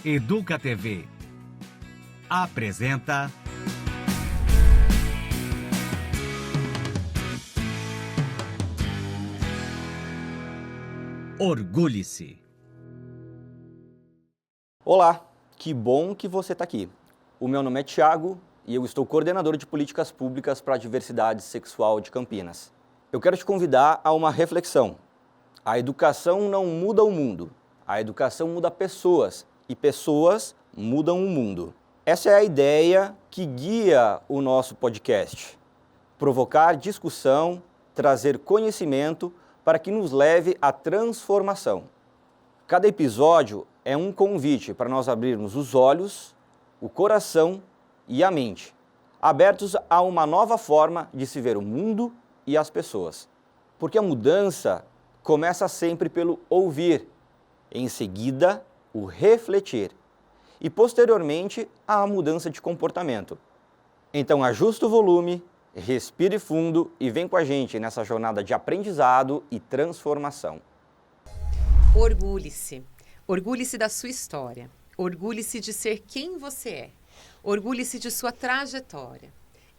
Educa TV apresenta Orgulhe-se. Olá, que bom que você está aqui. O meu nome é Thiago e eu estou coordenador de políticas públicas para a diversidade sexual de Campinas. Eu quero te convidar a uma reflexão. A educação não muda o mundo, a educação muda pessoas e pessoas mudam o mundo. Essa é a ideia que guia o nosso podcast. Provocar discussão, trazer conhecimento para que nos leve à transformação. Cada episódio é um convite para nós abrirmos os olhos, o coração e a mente, abertos a uma nova forma de se ver o mundo e as pessoas. Porque a mudança começa sempre pelo ouvir, em seguida o refletir e posteriormente a mudança de comportamento. Então ajusta o volume, respire fundo e vem com a gente nessa jornada de aprendizado e transformação. Orgulhe-se. Orgulhe-se da sua história. Orgulhe-se de ser quem você é. Orgulhe-se de sua trajetória.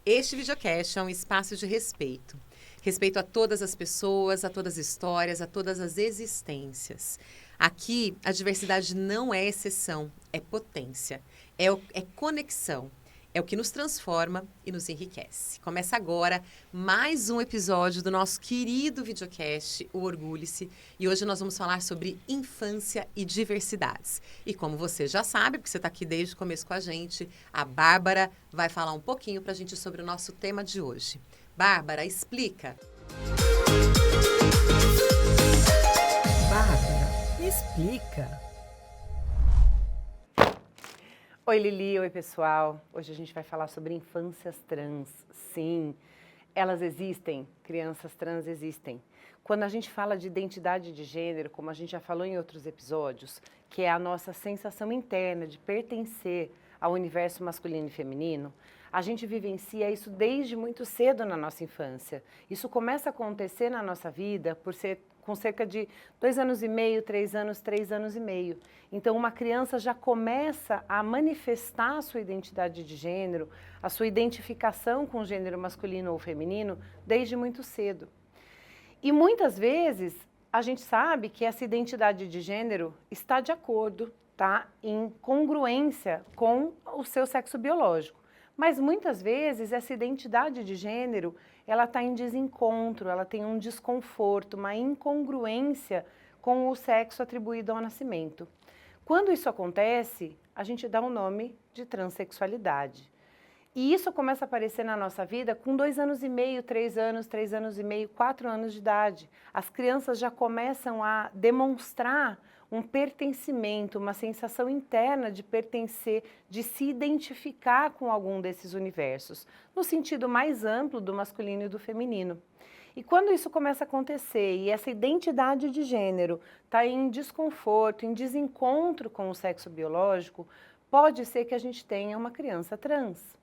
Este videocast é um espaço de respeito. Respeito a todas as pessoas, a todas as histórias, a todas as existências. Aqui, a diversidade não é exceção, é potência, é conexão. É o que nos transforma e nos enriquece. Começa agora mais um episódio do nosso querido videocast, o Orgulhe-se. E hoje nós vamos falar sobre infância e diversidades. E como você já sabe, porque você está aqui desde o começo com a gente, a Bárbara vai falar um pouquinho para a gente sobre o nosso tema de hoje. Bárbara, explica. Bárbara, explica. Oi Lili, oi pessoal. Hoje a gente vai falar sobre infâncias trans. Sim, elas existem, crianças trans existem. Quando a gente fala de identidade de gênero, como a gente já falou em outros episódios, que é a nossa sensação interna de pertencer ao universo masculino e feminino, a gente vivencia isso desde muito cedo na nossa infância. Isso começa a acontecer na nossa vida com cerca de 2 anos e meio, 3 anos e meio. Então, uma criança já começa a manifestar a sua identidade de gênero, a sua identificação com o gênero masculino ou feminino, desde muito cedo. E muitas vezes, a gente sabe que essa identidade de gênero está de acordo, tá? Em congruência com o seu sexo biológico. Mas muitas vezes essa identidade de gênero, ela está em desencontro, ela tem um desconforto, uma incongruência com o sexo atribuído ao nascimento. Quando isso acontece, a gente dá o nome de transexualidade. E isso começa a aparecer na nossa vida com 2 anos e meio, 3 anos e meio, 4 anos de idade. As crianças já começam a demonstrar um pertencimento, uma sensação interna de pertencer, de se identificar com algum desses universos, no sentido mais amplo do masculino e do feminino. E quando isso começa a acontecer e essa identidade de gênero está em desconforto, em desencontro com o sexo biológico, pode ser que a gente tenha uma criança trans.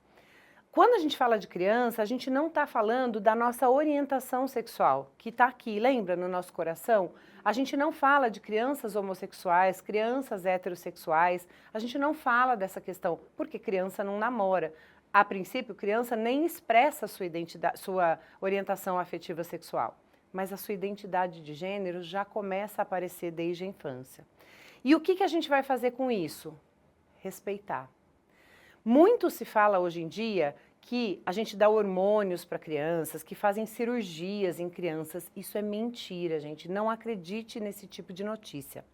Quando a gente fala de criança, a gente não está falando da nossa orientação sexual, que está aqui, lembra, no nosso coração? A gente não fala de crianças homossexuais, crianças heterossexuais, a gente não fala dessa questão, porque criança não namora. A princípio, criança nem expressa sua identidade, sua orientação afetiva sexual, mas a sua identidade de gênero já começa a aparecer desde a infância. E o que a gente vai fazer com isso? Respeitar. Muito se fala hoje em dia que a gente dá hormônios para crianças, que fazem cirurgias em crianças. Isso é mentira, gente. Não acredite nesse tipo de notícia.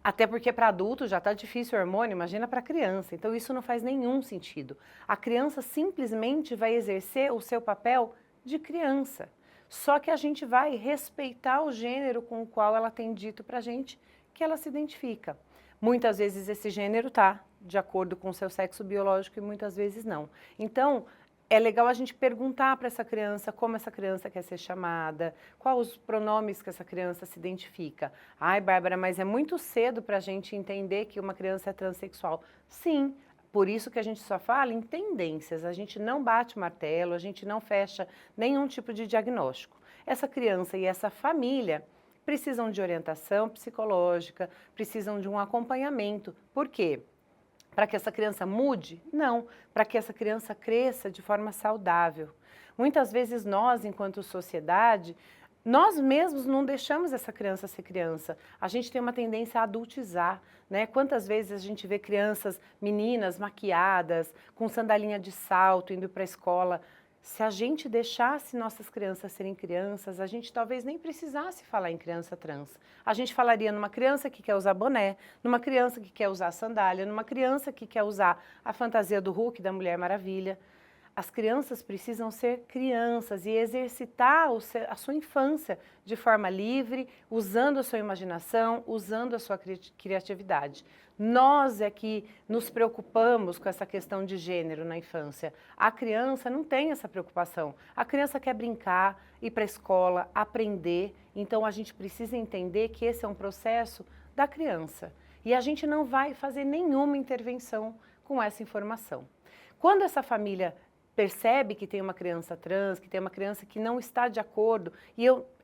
Até porque para adulto já está difícil o hormônio, imagina para criança. Então isso não faz nenhum sentido. A criança simplesmente vai exercer o seu papel de criança. Só que a gente vai respeitar o gênero com o qual ela tem dito para a gente que ela se identifica. Muitas vezes esse gênero está de acordo com o seu sexo biológico e muitas vezes não. Então, é legal a gente perguntar para essa criança como essa criança quer ser chamada, quais os pronomes que essa criança se identifica. Ai, Bárbara, mas é muito cedo para a gente entender que uma criança é transexual. Sim, por isso que a gente só fala em tendências, a gente não bate martelo, a gente não fecha nenhum tipo de diagnóstico. Essa criança e essa família precisam de orientação psicológica, precisam de um acompanhamento. Por quê? para que essa criança mude? Não, para que essa criança cresça de forma saudável. Muitas vezes nós, enquanto sociedade, nós mesmos não deixamos essa criança ser criança. A gente tem uma tendência a adultizar, né? Quantas vezes a gente vê crianças, meninas maquiadas, com sandalinha de salto, indo para a escola. Se a gente deixasse nossas crianças serem crianças, a gente talvez nem precisasse falar em criança trans. A gente falaria numa criança que quer usar boné, numa criança que quer usar sandália, numa criança que quer usar a fantasia do Hulk, da Mulher Maravilha. As crianças precisam ser crianças e exercitar a sua infância de forma livre, usando a sua imaginação, usando a sua criatividade. Nós é que nos preocupamos com essa questão de gênero na infância. A criança não tem essa preocupação. A criança quer brincar, ir para a escola, aprender. Então a gente precisa entender que esse é um processo da criança. E a gente não vai fazer nenhuma intervenção com essa informação. Quando essa família percebe que tem uma criança trans, que tem uma criança que não está de acordo,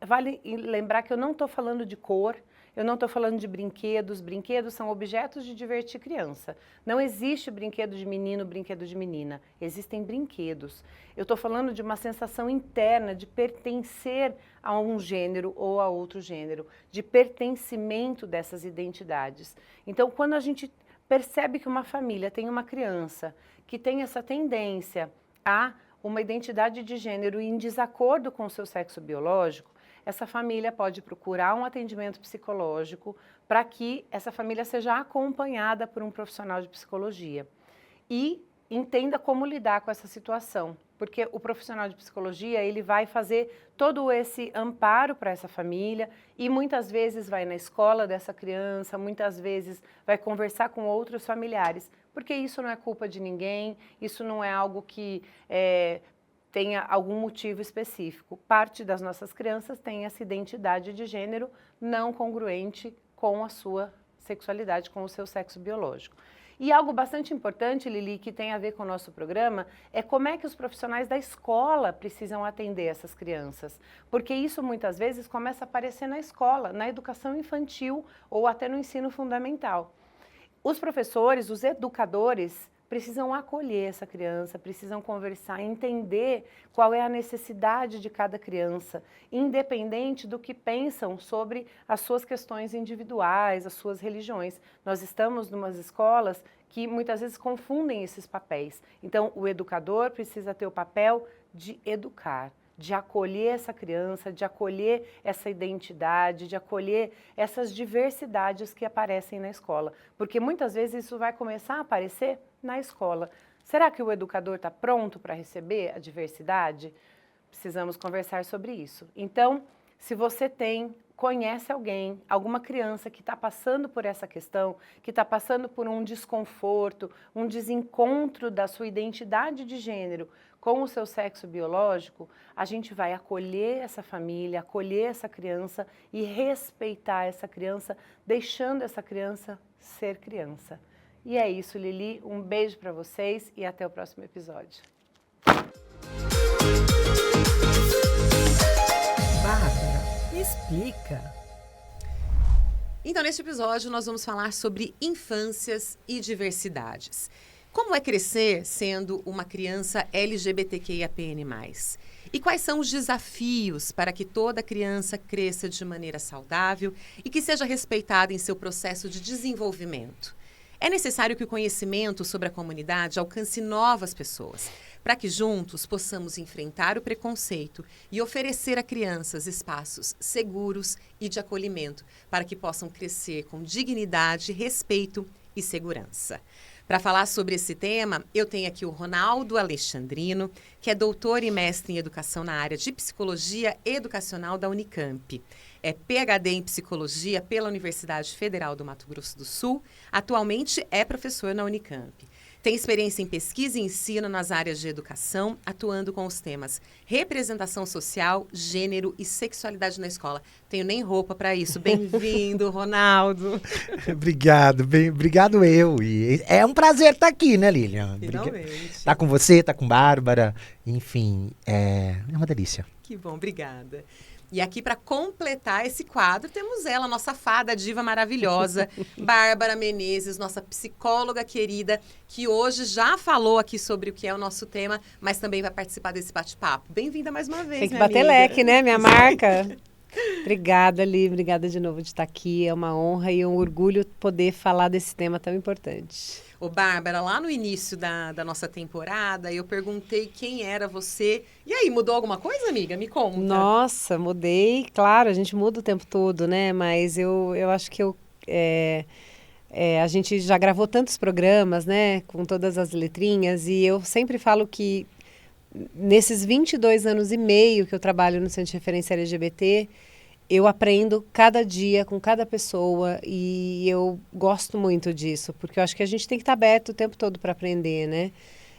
vale lembrar que eu não estou falando de cor, eu não estou falando de brinquedos. Brinquedos são objetos de divertir criança. Não existe brinquedo de menino, brinquedo de menina. Existem brinquedos. Eu estou falando de uma sensação interna de pertencer a um gênero ou a outro gênero, de pertencimento dessas identidades. Então, quando a gente percebe que uma família tem uma criança que tem essa tendência a uma identidade de gênero em desacordo com o seu sexo biológico, essa família pode procurar um atendimento psicológico para que essa família seja acompanhada por um profissional de psicologia e entenda como lidar com essa situação, porque o profissional de psicologia ele vai fazer todo esse amparo para essa família e muitas vezes vai na escola dessa criança, muitas vezes vai conversar com outros familiares, porque isso não é culpa de ninguém, isso não é algo que tenha algum motivo específico. Parte das nossas crianças tem essa identidade de gênero não congruente com a sua sexualidade, com o seu sexo biológico. E algo bastante importante, Lili, que tem a ver com o nosso programa, é como é que os profissionais da escola precisam atender essas crianças. Porque isso muitas vezes começa a aparecer na escola, na educação infantil ou até no ensino fundamental. Os professores, os educadores, precisam acolher essa criança, precisam conversar, entender qual é a necessidade de cada criança, independente do que pensam sobre as suas questões individuais, as suas religiões. Nós estamos em umas escolas que muitas vezes confundem esses papéis. Então, o educador precisa ter o papel de educar, de acolher essa criança, de acolher essa identidade, de acolher essas diversidades que aparecem na escola. Porque muitas vezes isso vai começar a aparecer na escola. Será que o educador está pronto para receber a diversidade? Precisamos conversar sobre isso. Então, se você conhece alguém, alguma criança que está passando por essa questão, que está passando por um desconforto, um desencontro da sua identidade de gênero com o seu sexo biológico, a gente vai acolher essa família, acolher essa criança e respeitar essa criança, deixando essa criança ser criança. E é isso, Lili. Um beijo para vocês e até o próximo episódio. Bárbara, explica. Então, neste episódio, nós vamos falar sobre infâncias e diversidades. Como é crescer sendo uma criança LGBTQIAPN+. E quais são os desafios para que toda criança cresça de maneira saudável e que seja respeitada em seu processo de desenvolvimento? É necessário que o conhecimento sobre a comunidade alcance novas pessoas, para que juntos possamos enfrentar o preconceito e oferecer a crianças espaços seguros e de acolhimento, para que possam crescer com dignidade, respeito e segurança. Para falar sobre esse tema, eu tenho aqui o Ronaldo Alexandrino, que é doutor e mestre em educação na área de psicologia educacional da Unicamp. É PhD em psicologia pela Universidade Federal do Mato Grosso do Sul. Atualmente é professor na Unicamp. Tem experiência em pesquisa e ensino nas áreas de educação, atuando com os temas representação social, gênero e sexualidade na escola. Tenho nem roupa para isso. Bem-vindo, Ronaldo. Obrigado eu. E é um prazer estar aqui, né, Lilian? Finalmente. Tá com você, tá com Bárbara, enfim, é uma delícia. Que bom, obrigada. E aqui, para completar esse quadro, temos ela, nossa fada, diva maravilhosa, Bárbara Menezes, nossa psicóloga querida, que hoje já falou aqui sobre o que é o nosso tema, mas também vai participar desse bate-papo. Bem-vinda mais uma vez, Tem que minha bater amiga. leque, né? Minha marca. Obrigada, Li. Obrigada de novo de estar aqui. É uma honra e um orgulho poder falar desse tema tão importante. Ô, Bárbara, lá no início da nossa temporada, eu perguntei quem era você. E aí, mudou alguma coisa, amiga? Me conta. Nossa, mudei. Claro, a gente muda o tempo todo, né? Mas eu acho que a gente já gravou tantos programas, né? Com todas as letrinhas. E eu sempre falo que nesses 22 anos e meio que eu trabalho no Centro de Referência LGBT, eu aprendo cada dia com cada pessoa e eu gosto muito disso, porque eu acho que a gente tem que estar aberto o tempo todo para aprender, né?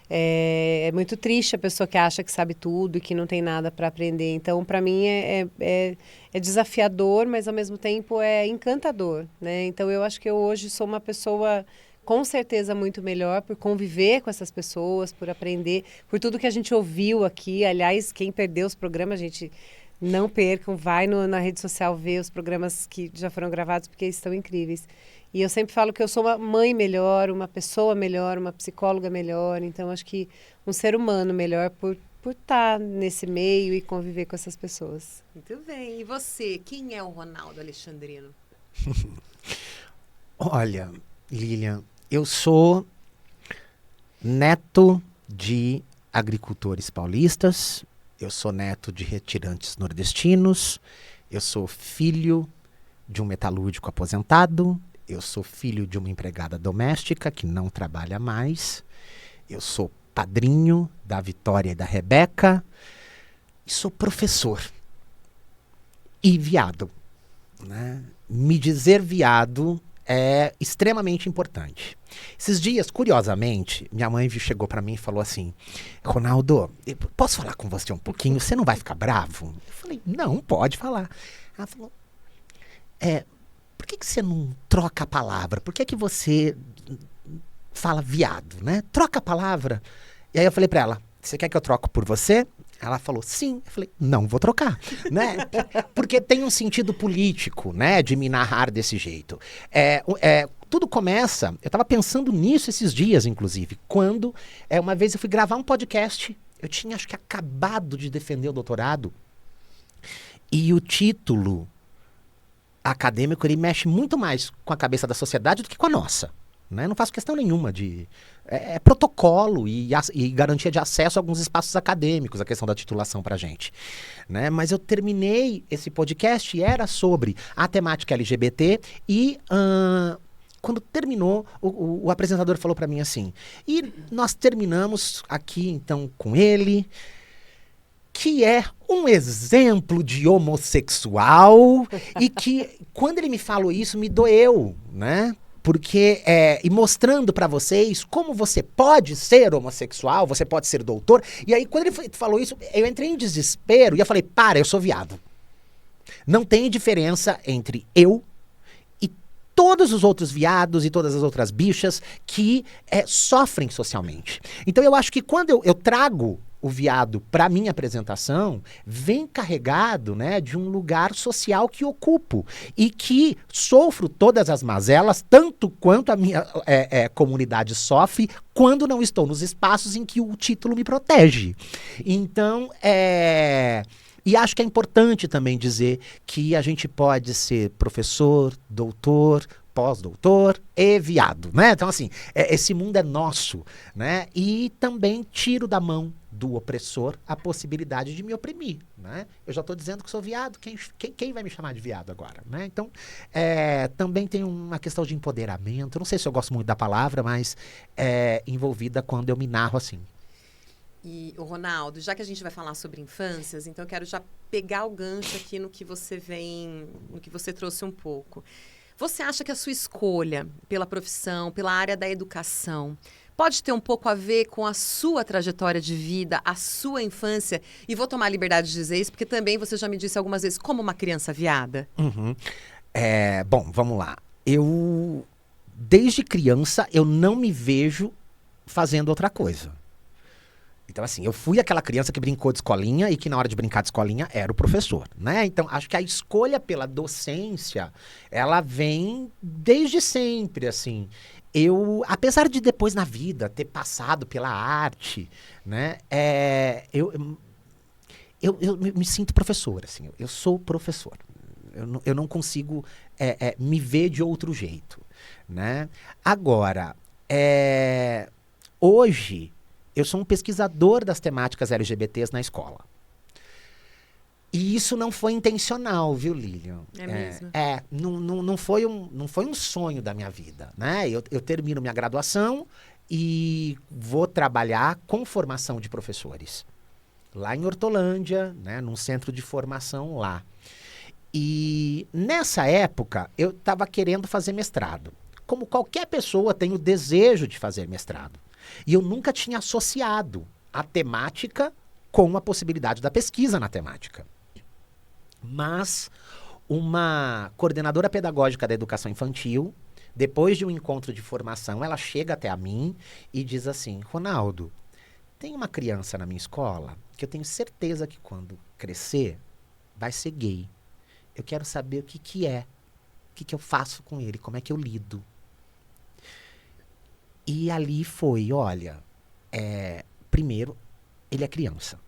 É muito triste a pessoa que acha que sabe tudo e que não tem nada para aprender. Então, para mim, é desafiador, mas ao mesmo tempo é encantador, né? Então, eu acho que eu hoje sou uma pessoa com certeza muito melhor por conviver com essas pessoas, por aprender, por tudo que a gente ouviu aqui. Aliás, quem perdeu os programas, gente, não percam, vai na rede social ver os programas que já foram gravados, porque eles estão incríveis. E eu sempre falo que eu sou uma mãe melhor, uma pessoa melhor, uma psicóloga melhor. Então, acho que um ser humano melhor por estar nesse meio e conviver com essas pessoas. Muito bem. E você, quem é o Ronaldo Alexandrino? Olha, Lilian, eu sou neto de agricultores paulistas, eu sou neto de retirantes nordestinos, eu sou filho de um metalúrgico aposentado, eu sou filho de uma empregada doméstica que não trabalha mais, eu sou padrinho da Vitória e da Rebeca, e sou professor e viado, né? Me dizer viado é extremamente importante. Esses dias, curiosamente, minha mãe chegou para mim e falou assim: Ronaldo, posso falar com você um pouquinho? Você não vai ficar bravo? Eu falei, não, pode falar. Ela falou, por que você não troca a palavra? Por que você fala viado, né? Troca a palavra. E aí eu falei para ela, você quer que eu troque por você? Ela falou, sim. Eu falei, não vou trocar, né? Porque tem um sentido político, né? De me narrar desse jeito. Tudo começa, eu estava pensando nisso esses dias, inclusive, quando uma vez eu fui gravar um podcast, eu tinha, acho que, acabado de defender o doutorado, e o título acadêmico, ele mexe muito mais com a cabeça da sociedade do que com a nossa. Né? Não faço questão nenhuma de... protocolo e garantia de acesso a alguns espaços acadêmicos, a questão da titulação para a gente. Né? Mas eu terminei esse podcast e era sobre a temática LGBT e... quando terminou, o apresentador falou para mim assim, e nós terminamos aqui, então, com ele, que é um exemplo de homossexual, e que, quando ele me falou isso, me doeu, né? Porque, e mostrando para vocês como você pode ser homossexual, você pode ser doutor, e aí, quando ele falou isso, eu entrei em desespero, e eu falei, eu sou viado. Não tem diferença entre eu todos os outros viados e todas as outras bichas que sofrem socialmente. Então eu acho que quando eu trago o viado para minha apresentação, vem carregado, né, de um lugar social que ocupo e que sofro todas as mazelas, tanto quanto a minha comunidade sofre, quando não estou nos espaços em que o título me protege. Então, e acho que é importante também dizer que a gente pode ser professor, doutor, pós-doutor e viado, né? Então, assim, esse mundo é nosso, né? E também tiro da mão do opressor a possibilidade de me oprimir, né? Eu já estou dizendo que sou viado, quem vai me chamar de viado agora, né? Então, também tem uma questão de empoderamento, não sei se eu gosto muito da palavra, mas envolvida quando eu me narro assim. E, Ronaldo, já que a gente vai falar sobre infâncias, então eu quero já pegar o gancho aqui no que você trouxe um pouco. Você acha que a sua escolha pela profissão, pela área da educação, pode ter um pouco a ver com a sua trajetória de vida, a sua infância? E vou tomar a liberdade de dizer isso, porque também você já me disse algumas vezes como uma criança viada. Uhum. Bom, vamos lá. Desde criança, eu não me vejo fazendo outra coisa. Então, assim, eu fui aquela criança que brincou de escolinha e que na hora de brincar de escolinha era o professor, né? Então, acho que a escolha pela docência, ela vem desde sempre, assim. Apesar de depois na vida ter passado pela arte, né? Eu me sinto professor, assim. Eu sou professor. Eu não consigo me ver de outro jeito, né? Agora, hoje, eu sou um pesquisador das temáticas LGBTs na escola. E isso não foi intencional, viu, Lilian? É mesmo? Não foi um sonho da minha vida, né? Eu termino minha graduação e vou trabalhar com formação de professores. Lá em Hortolândia, né, num centro de formação lá. E nessa época, eu estava querendo fazer mestrado. Como qualquer pessoa tem o desejo de fazer mestrado. E eu nunca tinha associado a temática com a possibilidade da pesquisa na temática. Mas uma coordenadora pedagógica da educação infantil, depois de um encontro de formação, ela chega até a mim e diz assim: Ronaldo, tem uma criança na minha escola que eu tenho certeza que quando crescer vai ser gay. Eu quero saber o que é, o que eu faço com ele, como é que eu lido. E ali foi, olha, primeiro, ele é criança.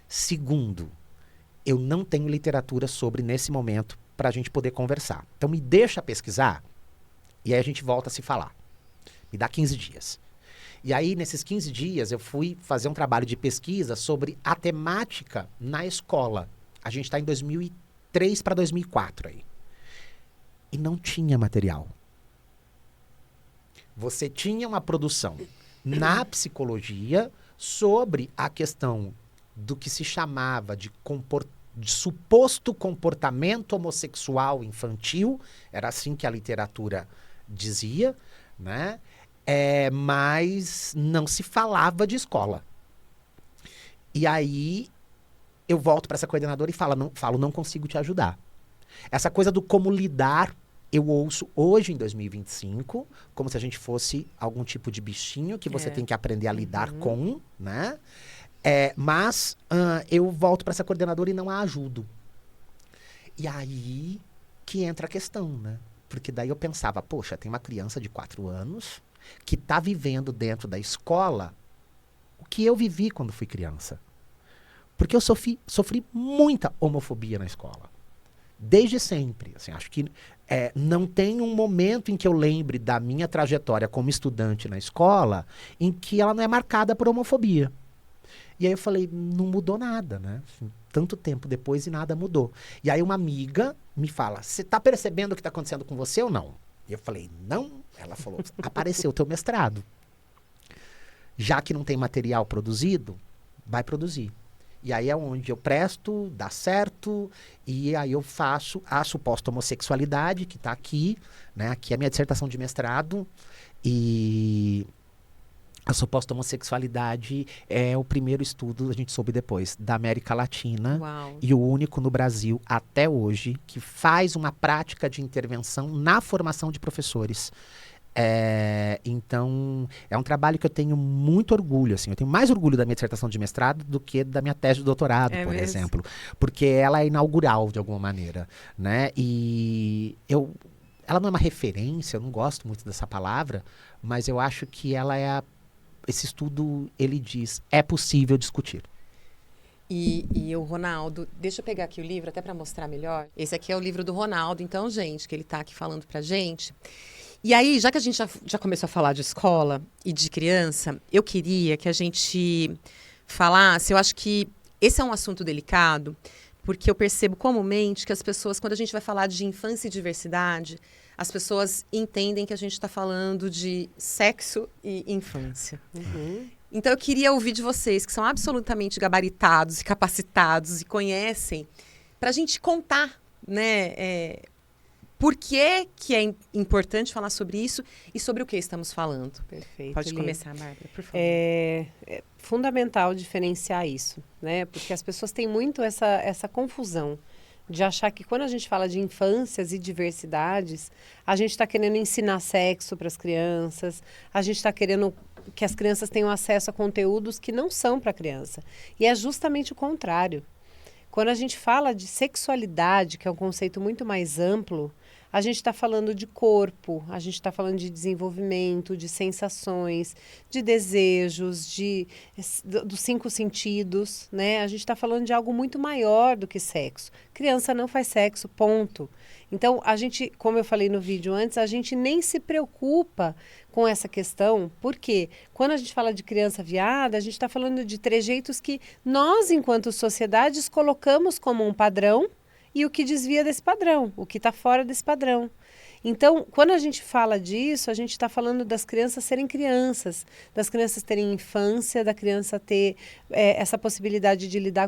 Segundo, eu não tenho literatura sobre nesse momento para a gente poder conversar. Então me deixa pesquisar e aí a gente volta a se falar. Me dá 15 dias. E aí, nesses 15 dias, eu fui fazer um trabalho de pesquisa sobre a temática na escola. A gente está em 2003 para 2004 aí. E não tinha material. Você tinha uma produção na psicologia sobre a questão do que se chamava de suposto comportamento homossexual infantil. Era assim que a literatura dizia, né? Mas não se falava de escola. E aí eu volto para essa coordenadora e falo, não consigo te ajudar. Essa coisa do como lidar, eu ouço hoje em 2025, como se a gente fosse algum tipo de bichinho que você tem que aprender a lidar com, né? Mas eu volto para essa coordenadora e não a ajudo. E aí que entra a questão, né? Porque daí eu pensava, poxa, tem uma criança de 4 anos que está vivendo dentro da escola o que eu vivi quando fui criança. Porque eu sofri muita homofobia na escola. Desde sempre. Assim, acho que não tem um momento em que eu lembre da minha trajetória como estudante na escola em que ela não é marcada por homofobia. E aí eu falei, não mudou nada, né? Assim, tanto tempo depois e nada mudou. E aí uma amiga me fala, você está percebendo o que está acontecendo com você ou não? E eu falei, não. Ela falou, apareceu o teu mestrado. Já que não tem material produzido, vai produzir. E aí é onde eu presto, dá certo, e aí eu faço a suposta homossexualidade, que está aqui, né? Aqui é a minha dissertação de mestrado, e a suposta homossexualidade é o primeiro estudo, a gente soube depois, da América Latina. Uau. E o único no Brasil, até hoje, que faz uma prática de intervenção na formação de professores. Então, é um trabalho que eu tenho muito orgulho, assim. Eu tenho mais orgulho da minha dissertação de mestrado do que da minha tese de doutorado, por exemplo. Porque ela é inaugural, de alguma maneira, né? E ela não é uma referência, eu não gosto muito dessa palavra, mas eu acho que ela esse estudo, ele diz, é possível discutir. E o Ronaldo, deixa eu pegar aqui o livro até para mostrar melhor. Esse aqui é o livro do Ronaldo, então, gente, que ele está aqui falando pra gente. E aí, já que a gente já começou a falar de escola e de criança, eu queria que a gente falasse, eu acho que esse é um assunto delicado, porque eu percebo comumente que as pessoas, quando a gente vai falar de infância e diversidade, as pessoas entendem que a gente está falando de sexo e infância. Então, eu queria ouvir de vocês, que são absolutamente gabaritados e capacitados e conhecem, para a gente contar, né, por que é importante falar sobre isso e sobre o que estamos falando. Perfeito. Pode começar, Bárbara, por favor. É fundamental diferenciar isso, né? Porque as pessoas têm muito essa confusão de achar que quando a gente fala de infâncias e diversidades, a gente está querendo ensinar sexo para as crianças, a gente está querendo que as crianças tenham acesso a conteúdos que não são para criança. E é justamente o contrário. Quando a gente fala de sexualidade, que é um conceito muito mais amplo, a gente está falando de corpo, a gente está falando de desenvolvimento, de sensações, de desejos, dos 5 sentidos, né? A gente está falando de algo muito maior do que sexo. Criança não faz sexo, ponto. Então, a gente, como eu falei no vídeo antes, a gente nem se preocupa com essa questão, porque quando a gente fala de criança viada, a gente está falando de trejeitos que nós, enquanto sociedades, colocamos como um padrão, e o que desvia desse padrão, o que está fora desse padrão. Então, quando a gente fala disso, a gente está falando das crianças serem crianças, das crianças terem infância, da criança ter essa possibilidade de lidar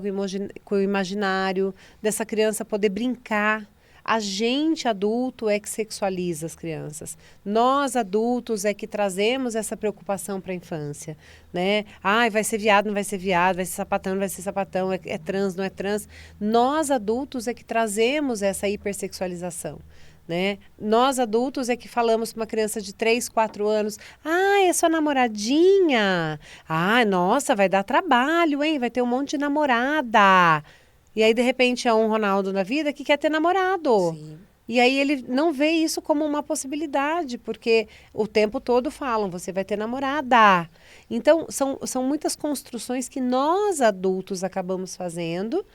com o imaginário, dessa criança poder brincar. A gente, adulto, é que sexualiza as crianças. Nós, adultos, é que trazemos essa preocupação para a infância, né? Ai, vai ser viado, não vai ser viado, vai ser sapatão, não vai ser sapatão, é trans, não é trans. Nós, adultos, é que trazemos essa hipersexualização, né? Nós, adultos, é que falamos para uma criança de 3, 4 anos, é sua namoradinha. Nossa, vai dar trabalho, hein? Vai ter um monte de namorada. E aí, de repente, é um Ronaldo na vida que quer ter namorado. Sim. E aí ele não vê isso como uma possibilidade, porque o tempo todo falam, você vai ter namorada. Então, são muitas construções que nós, adultos, acabamos fazendo.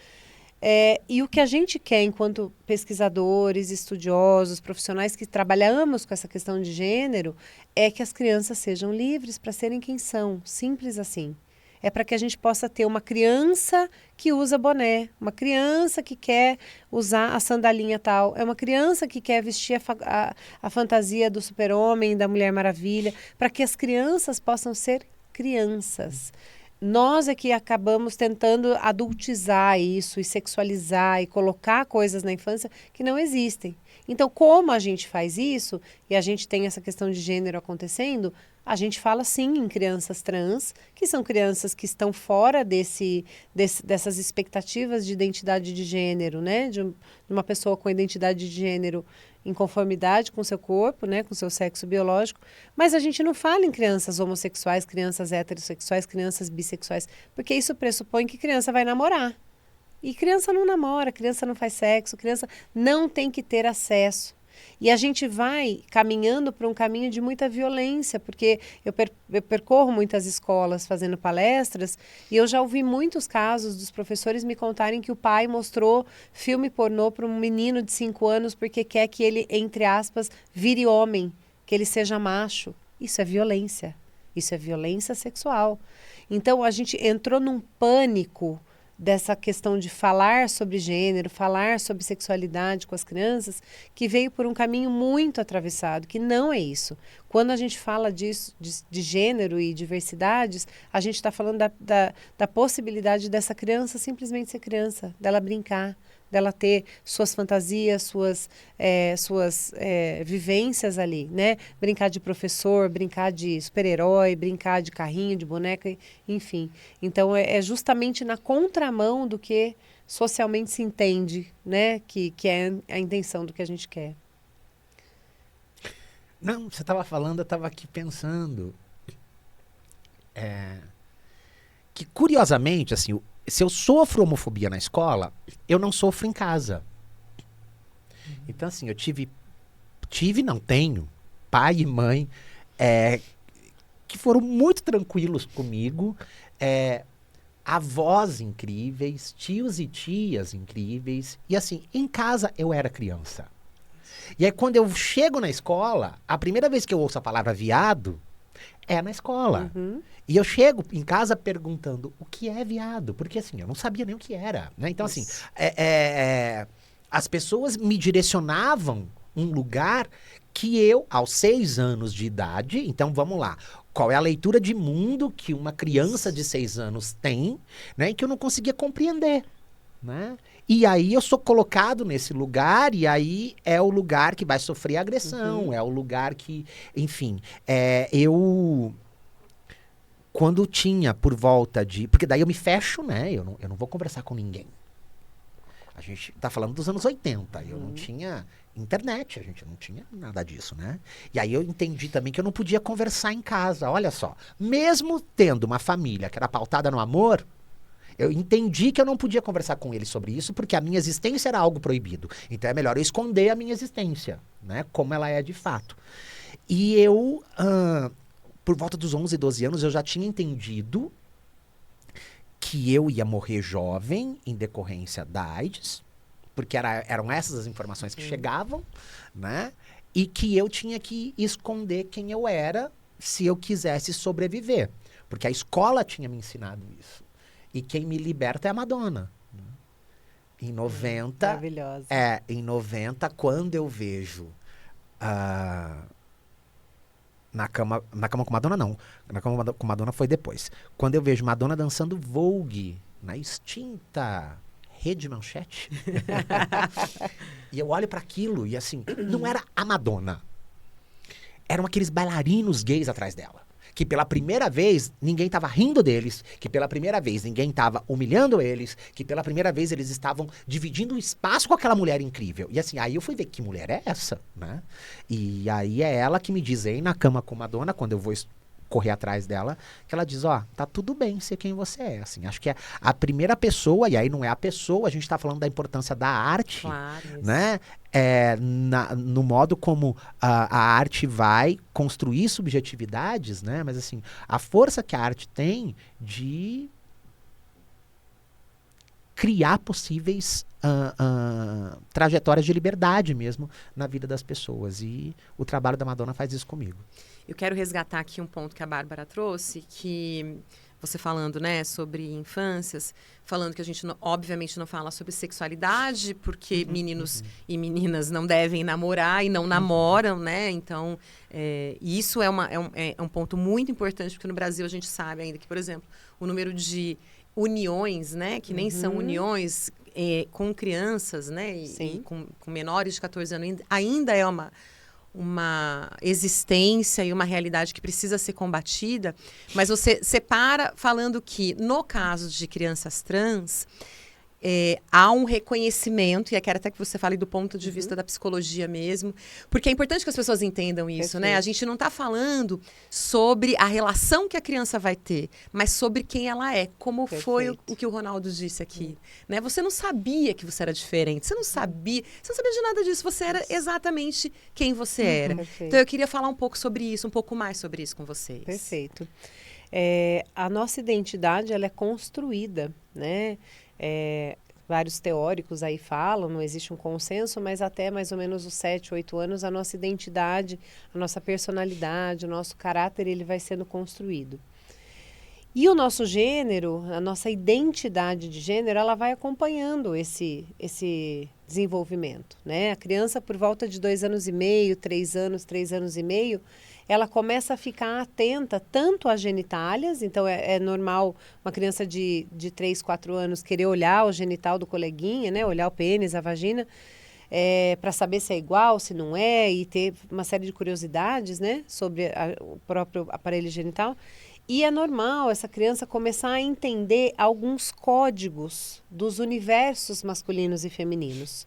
E o que a gente quer, enquanto pesquisadores, estudiosos, profissionais que trabalhamos com essa questão de gênero, é que as crianças sejam livres para serem quem são. Simples assim. É para que a gente possa ter uma criança que usa boné, uma criança que quer usar a sandalinha tal, é uma criança que quer vestir a fantasia do super-homem, da Mulher Maravilha, para que as crianças possam ser crianças. Nós é que acabamos tentando adultizar isso e sexualizar e colocar coisas na infância que não existem. Então, como a gente faz isso, e a gente tem essa questão de gênero acontecendo, a gente fala sim em crianças trans, que são crianças que estão fora dessas expectativas de identidade de gênero, né? De uma pessoa com identidade de gênero em conformidade com o seu corpo, né? Com o seu sexo biológico. Mas a gente não fala em crianças homossexuais, crianças heterossexuais, crianças bissexuais, porque isso pressupõe que criança vai namorar. E criança não namora, criança não faz sexo, criança não tem que ter acesso. E a gente vai caminhando para um caminho de muita violência, porque eu percorro muitas escolas fazendo palestras e eu já ouvi muitos casos dos professores me contarem que o pai mostrou filme pornô para um menino de 5 anos porque quer que ele, entre aspas, vire homem, que ele seja macho. Isso é violência sexual. Então a gente entrou num pânico dessa questão de falar sobre gênero, falar sobre sexualidade com as crianças, que veio por um caminho muito atravessado, que não é isso. Quando a gente fala disso, de gênero e diversidades, a gente está falando da possibilidade dessa criança simplesmente ser criança, dela brincar, dela ter suas fantasias, suas vivências ali, né? Brincar de professor, brincar de super-herói, brincar de carrinho, de boneca, enfim. Então, é justamente na contramão do que socialmente se entende, né? Que é a intenção do que a gente quer. Não, você estava falando, eu estava aqui pensando que, curiosamente, assim, se eu sofro homofobia na escola, eu não sofro em casa. Então, assim, eu não tenho, pai e mãe que foram muito tranquilos comigo, avós incríveis, tios e tias incríveis. E, assim, em casa eu era criança. E aí, quando eu chego na escola, a primeira vez que eu ouço a palavra viado é na escola. Uhum. E eu chego em casa perguntando o que é viado, porque assim, eu não sabia nem o que era, né? Então assim, as pessoas me direcionavam um lugar que eu, aos 6 anos de idade, então vamos lá, qual é a leitura de mundo que uma criança de 6 anos tem, né? E que eu não conseguia compreender, né? E aí eu sou colocado nesse lugar, e aí é o lugar que vai sofrer agressão, é o lugar que, enfim, quando tinha por volta de... Porque daí eu me fecho, né? Eu não vou conversar com ninguém. A gente tá falando dos anos 80. Eu não tinha internet, a gente não tinha nada disso, né? E aí eu entendi também que eu não podia conversar em casa, olha só. Mesmo tendo uma família que era pautada no amor, eu entendi que eu não podia conversar com ele sobre isso, porque a minha existência era algo proibido. Então é melhor eu esconder a minha existência, né? Como ela é de fato. E eu, por volta dos 11, 12 anos, eu já tinha entendido que eu ia morrer jovem em decorrência da AIDS, porque eram essas as informações que chegavam, né? E que eu tinha que esconder quem eu era se eu quisesse sobreviver. Porque a escola tinha me ensinado isso. E quem me liberta é a Madonna. Né? Em 90... Maravilhosa. Em 90, quando eu vejo... na cama com Madonna, não. Na cama com Madonna foi depois. Quando eu vejo Madonna dançando Vogue na extinta Rede Manchete, e eu olho para aquilo e assim, não era a Madonna. Eram aqueles bailarinos gays atrás dela. Que pela primeira vez ninguém estava rindo deles, que pela primeira vez ninguém estava humilhando eles, que pela primeira vez eles estavam dividindo o espaço com aquela mulher incrível. E assim, aí eu fui ver que mulher é essa, né? E aí é ela que me diz aí na cama com Madonna, quando eu vou correr atrás dela, que ela diz, ó, tá tudo bem ser quem você é, assim. Acho que é a primeira pessoa, e aí não é a pessoa, a gente tá falando da importância da arte, Claro, né? No modo como a arte vai construir subjetividades, né? Mas assim, a força que a arte tem de criar possíveis trajetórias de liberdade mesmo na vida das pessoas. E o trabalho da Madonna faz isso comigo. Eu quero resgatar aqui um ponto que a Bárbara trouxe, que você falando, né, sobre infâncias, falando que a gente, obviamente, não fala sobre sexualidade, porque meninos e meninas não devem namorar e não namoram, né? Então, isso é um ponto muito importante, porque no Brasil a gente sabe ainda que, por exemplo, o número de uniões, né, que nem são uniões com crianças, né, e com menores de 14 anos, ainda é uma existência e uma realidade que precisa ser combatida, mas você separa falando que, no caso de crianças trans, há um reconhecimento, e eu quero até que você fale do ponto de vista da psicologia mesmo, porque é importante que as pessoas entendam isso, né? A gente não está falando sobre a relação que a criança vai ter, mas sobre quem ela é, como foi o que o Ronaldo disse aqui. Né? Você não sabia que você era diferente, você não sabia de nada disso, você era exatamente quem você era. Então eu queria falar um pouco sobre isso, um pouco mais sobre isso com vocês. Perfeito. A nossa identidade, ela é construída, né? Vários teóricos aí falam, não existe um consenso, mas até mais ou menos os 7, 8 anos, a nossa identidade, a nossa personalidade, o nosso caráter, ele vai sendo construído. E o nosso gênero, a nossa identidade de gênero, ela vai acompanhando esse desenvolvimento, né? A criança, por volta de 2 anos e meio, 3 anos e meio, ela começa a ficar atenta tanto às genitálias, então é normal uma criança de 3, 4 anos querer olhar o genital do coleguinha, né? Olhar o pênis, a vagina, para saber se é igual, se não é, e ter uma série de curiosidades, né? Sobre o próprio aparelho genital. E é normal essa criança começar a entender alguns códigos dos universos masculinos e femininos.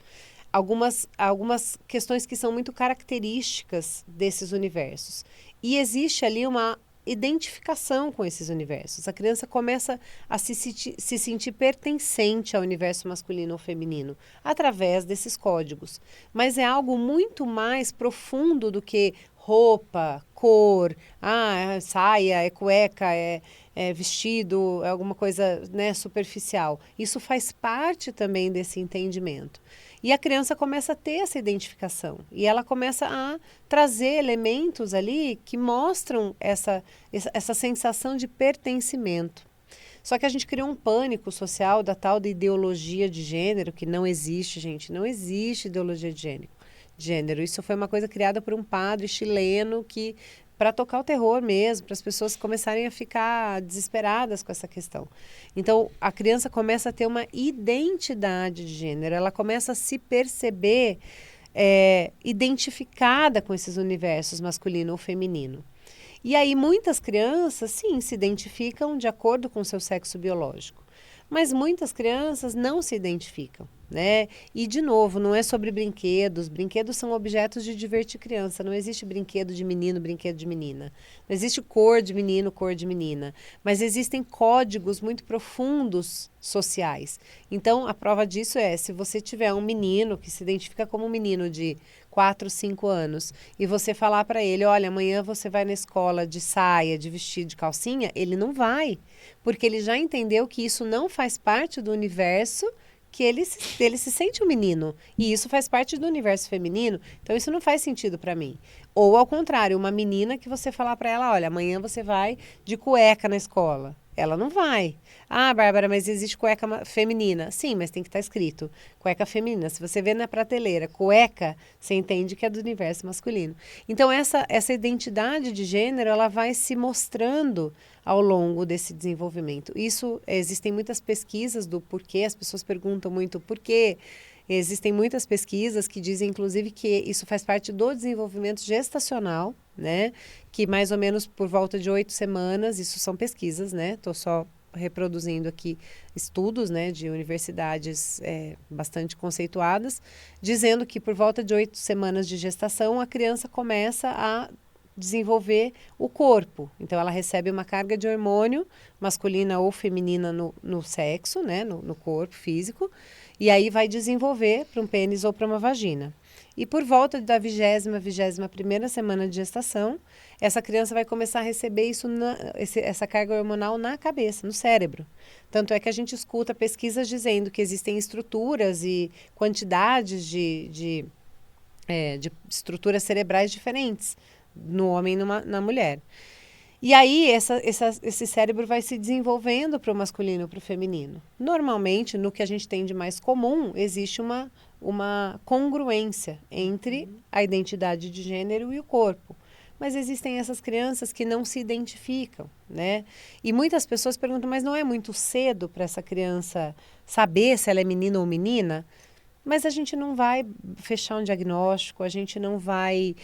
Algumas questões que são muito características desses universos. E existe ali uma identificação com esses universos. A criança começa a se sentir pertencente ao universo masculino ou feminino através desses códigos. Mas é algo muito mais profundo do que roupa, cor, saia, é cueca, é vestido, é alguma coisa, né, superficial. Isso faz parte também desse entendimento. E a criança começa a ter essa identificação. E ela começa a trazer elementos ali que mostram essa sensação de pertencimento. Só que a gente criou um pânico social da tal de ideologia de gênero, que não existe, gente. Não existe ideologia de gênero. Isso foi uma coisa criada por um padre chileno que, para tocar o terror mesmo, para as pessoas começarem a ficar desesperadas com essa questão. Então, a criança começa a ter uma identidade de gênero, ela começa a se perceber identificada com esses universos masculino ou feminino. E aí, muitas crianças, sim, se identificam de acordo com o seu sexo biológico. Mas muitas crianças não se identificam. né? E, de novo, não é sobre brinquedos. Brinquedos são objetos de divertir criança. Não existe brinquedo de menino, brinquedo de menina. Não existe cor de menino, cor de menina. Mas existem códigos muito profundos sociais. Então, a prova disso é, se você tiver um menino que se identifica como um menino de 4, 5 anos, e você falar para ele, olha, amanhã você vai na escola de saia, de vestido, de calcinha, ele não vai. Porque ele já entendeu que isso não faz parte do universo que ele se sente um menino. E isso faz parte do universo feminino. Então, isso não faz sentido para mim. Ou, ao contrário, uma menina que você falar para ela, olha, amanhã você vai de cueca na escola. Ela não vai. Ah, Bárbara, mas existe cueca feminina. Sim, mas tem que estar escrito cueca feminina. Se você vê na prateleira cueca, você entende que é do universo masculino. Então, essa identidade de gênero, ela vai se mostrando ao longo desse desenvolvimento. Existem muitas pesquisas do porquê, as pessoas perguntam muito por quê. Existem muitas pesquisas que dizem, inclusive, que isso faz parte do desenvolvimento gestacional, né? Que mais ou menos por volta de 8 semanas, isso são pesquisas, né? Estou só reproduzindo aqui estudos, né, de universidades bastante conceituadas, dizendo que por volta de 8 semanas de gestação, a criança começa a desenvolver o corpo. Então, ela recebe uma carga de hormônio, masculina ou feminina no sexo, né, no corpo físico, e aí vai desenvolver para um pênis ou para uma vagina. E por volta da 21ª semana de gestação, essa criança vai começar a receber essa carga hormonal na cabeça, no cérebro. Tanto é que a gente escuta pesquisas dizendo que existem estruturas e quantidades de estruturas cerebrais diferentes no homem e na mulher. E aí, esse cérebro vai se desenvolvendo para o masculino e para o feminino. Normalmente, no que a gente tem de mais comum, existe uma congruência entre a identidade de gênero e o corpo. Mas existem essas crianças que não se identificam, né? E muitas pessoas perguntam, mas não é muito cedo para essa criança saber se ela é menino ou menina? Mas a gente não vai fechar um diagnóstico, a gente não vai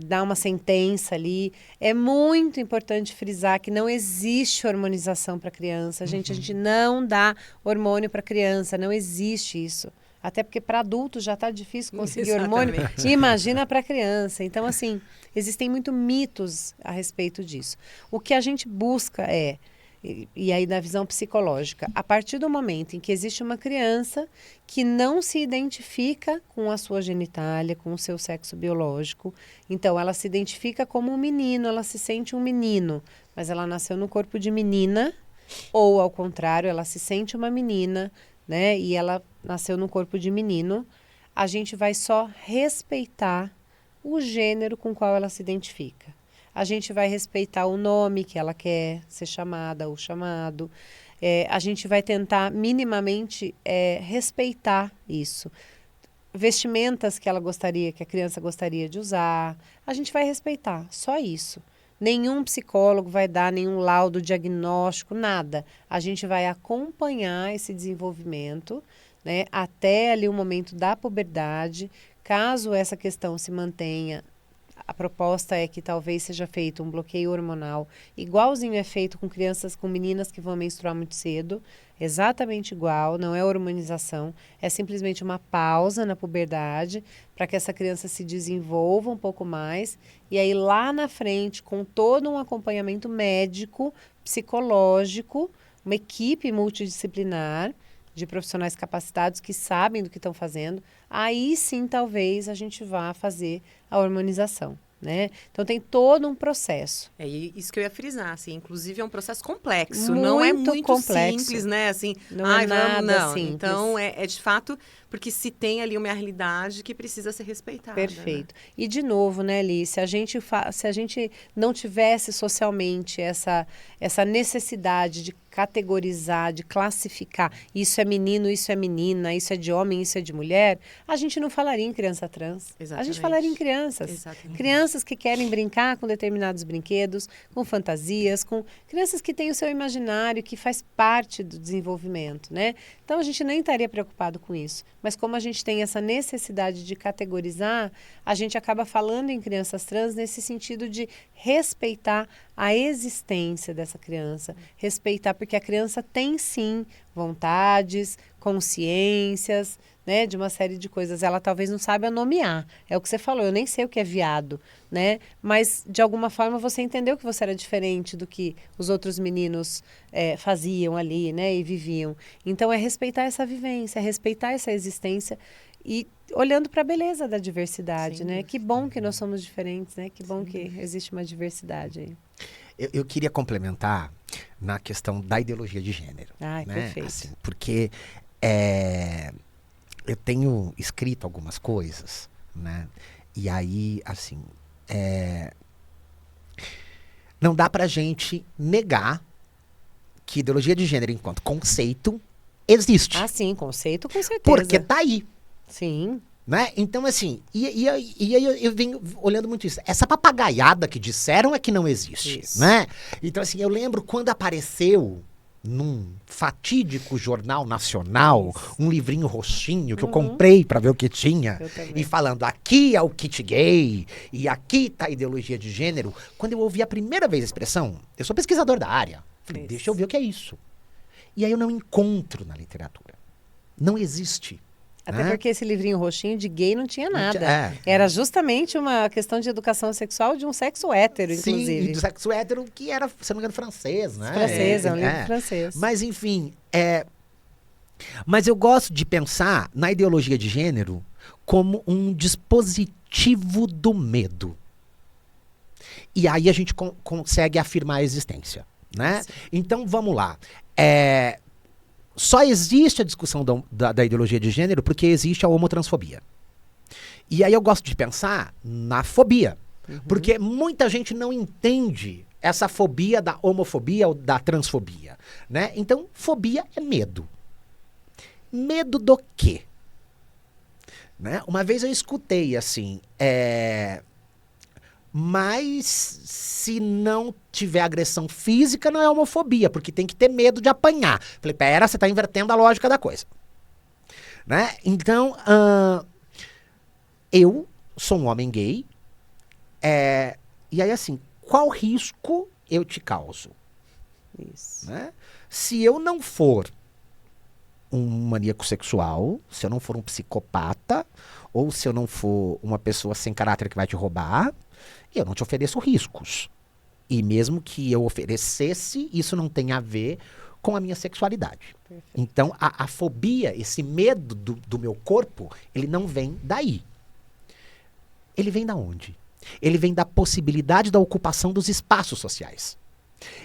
dar uma sentença ali. É muito importante frisar que não existe hormonização para criança. A gente não dá hormônio para criança, não existe isso. Até porque para adultos já está difícil conseguir hormônio. Imagina para criança. Então, assim, existem muitos mitos a respeito disso. O que a gente busca e aí da visão psicológica, a partir do momento em que existe uma criança que não se identifica com a sua genitália, com o seu sexo biológico, então ela se identifica como um menino, ela se sente um menino, mas ela nasceu no corpo de menina, ou ao contrário, ela se sente uma menina, né, e ela nasceu no corpo de menino, a gente vai só respeitar o gênero com qual ela se identifica. A gente vai respeitar o nome que ela quer ser chamada ou chamado. A gente vai tentar minimamente respeitar isso. Vestimentas que que a criança gostaria de usar, a gente vai respeitar, só isso. Nenhum psicólogo vai dar nenhum laudo diagnóstico, nada. A gente vai acompanhar esse desenvolvimento, né, até ali o momento da puberdade. Caso essa questão se mantenha, a proposta é que talvez seja feito um bloqueio hormonal, igualzinho é feito com crianças, com meninas que vão menstruar muito cedo, exatamente igual, não é hormonização, é simplesmente uma pausa na puberdade para que essa criança se desenvolva um pouco mais e aí lá na frente, com todo um acompanhamento médico, psicológico, uma equipe multidisciplinar de profissionais capacitados que sabem do que estão fazendo, aí sim talvez a gente vá fazer a hormonização, né? Então tem todo um processo. É isso que eu ia frisar, assim, inclusive é um processo complexo, Muito não é muito complexo. simples, né? Assim, Não é nada simples. Então é de fato porque se tem ali uma realidade que precisa ser respeitada. Perfeito. Né? E de novo, né, Li, se a gente não tivesse socialmente essa necessidade de categorizar, de classificar, isso é menino, isso é menina, isso é de homem, isso é de mulher, a gente não falaria em criança trans. Exatamente. A gente falaria em crianças. Exatamente. Crianças que querem brincar com determinados brinquedos, com fantasias, com crianças que têm o seu imaginário, que faz parte do desenvolvimento, né? Então a gente nem estaria preocupado com isso. Mas como a gente tem essa necessidade de categorizar, a gente acaba falando em crianças trans nesse sentido de respeitar a existência dessa criança, respeitar, porque a criança tem sim vontades, consciências, né, de uma série de coisas. Ela talvez não saiba nomear. É o que você falou, eu nem sei o que é viado, né? Mas de alguma forma você entendeu que você era diferente do que os outros meninos faziam ali, né, e viviam. Então é respeitar essa vivência, é respeitar essa existência e olhando para a beleza da diversidade, né? Que bom que nós somos diferentes, né? Que bom que existe uma diversidade aí. Eu queria complementar na questão da ideologia de gênero. Ai, né? perfeito. Assim, porque eu tenho escrito algumas coisas, né? E aí, assim, não dá pra gente negar que ideologia de gênero enquanto conceito existe. Ah, sim, conceito com certeza. Porque tá aí. Sim. Né? Então, assim, e aí eu venho olhando muito isso. Essa papagaiada que disseram é que não existe, Isso. né? Então, assim, eu lembro quando apareceu num fatídico jornal nacional, um livrinho roxinho que eu comprei pra ver o que tinha, Eu também. e falando, aqui é o kit gay, e aqui tá a ideologia de gênero. Quando eu ouvi a primeira vez a expressão, eu sou pesquisador da área, falei, Isso. deixa eu ver o que é isso. E aí eu não encontro na literatura. Não existe. Até né? porque esse livrinho roxinho de gay não tinha nada. É. Era justamente uma questão de educação sexual de um sexo hétero, inclusive. Sim, e do sexo hétero, que era, se não me engano, francês, né? Francês, é um livro francês. Mas, enfim, mas eu gosto de pensar na ideologia de gênero como um dispositivo do medo. E aí a gente consegue afirmar a existência, né? Então, vamos lá. Só existe a discussão da ideologia de gênero porque existe a homotransfobia. E aí eu gosto de pensar na fobia. Porque muita gente não entende essa fobia da homofobia ou da transfobia. Né? Então, fobia é medo. Medo do quê? Né? Uma vez eu escutei assim... Mas se não tiver agressão física, não é homofobia, porque tem que ter medo de apanhar. Falei, pera, você está invertendo a lógica da coisa. Né? Então, eu sou um homem gay, e aí assim, qual risco eu te causo? Isso. Né? Se eu não for um maníaco sexual, se eu não for um psicopata, ou se eu não for uma pessoa sem caráter que vai te roubar, eu não te ofereço riscos. E mesmo que eu oferecesse, isso não tem a ver com a minha sexualidade. Perfeito. Então, a fobia, esse medo do meu corpo, ele não vem daí. Ele vem da onde? Ele vem da possibilidade da ocupação dos espaços sociais.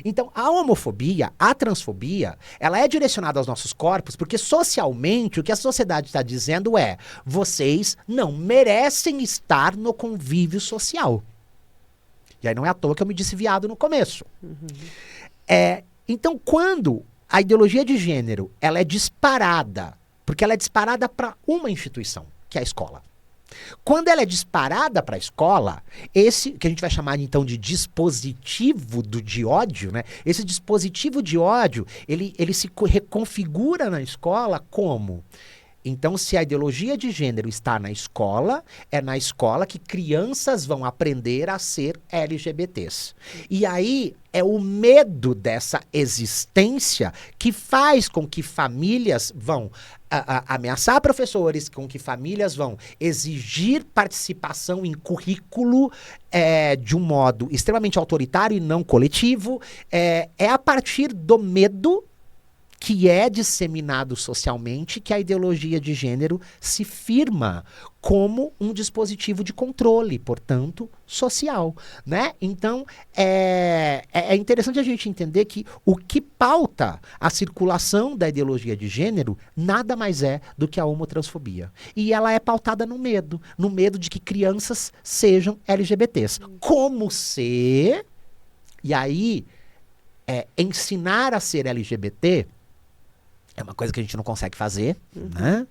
Então, a homofobia, a transfobia, ela é direcionada aos nossos corpos porque socialmente o que a sociedade está dizendo é: vocês não merecem estar no convívio social. E aí não é à toa que eu me disse viado no começo. Então, quando a ideologia de gênero ela é disparada, porque ela é disparada para uma instituição, que é a escola. Quando ela é disparada para a escola, esse que a gente vai chamar então de dispositivo de ódio, né? Esse dispositivo de ódio, ele se reconfigura na escola como? Então, se a ideologia de gênero está na escola, é na escola que crianças vão aprender a ser LGBTs. E aí é o medo dessa existência que faz com que famílias vão ameaçar professores, com que famílias vão exigir participação em currículo de um modo extremamente autoritário e não coletivo. É a partir do medo que é disseminado socialmente, que a ideologia de gênero se firma como um dispositivo de controle, portanto, social, né? Então, é interessante a gente entender que o que pauta a circulação da ideologia de gênero nada mais é do que a homotransfobia. E ela é pautada no medo de que crianças sejam LGBTs. Como se... E aí, ensinar a ser LGBT... é uma coisa que a gente não consegue fazer, né?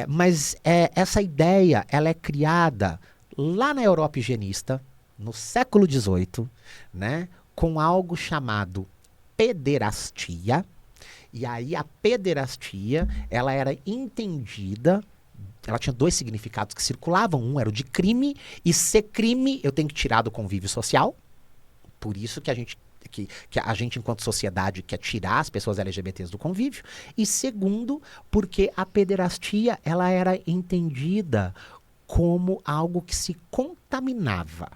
Mas essa ideia, ela é criada lá na Europa higienista, no século XVIII, né? Com algo chamado pederastia. E aí a pederastia, ela era entendida, ela tinha dois significados que circulavam. Um era o de crime, e ser crime eu tenho que tirar do convívio social, Por isso que a gente, enquanto sociedade, quer tirar as pessoas LGBTs do convívio. E segundo, porque a pederastia ela era entendida como algo que se contaminava.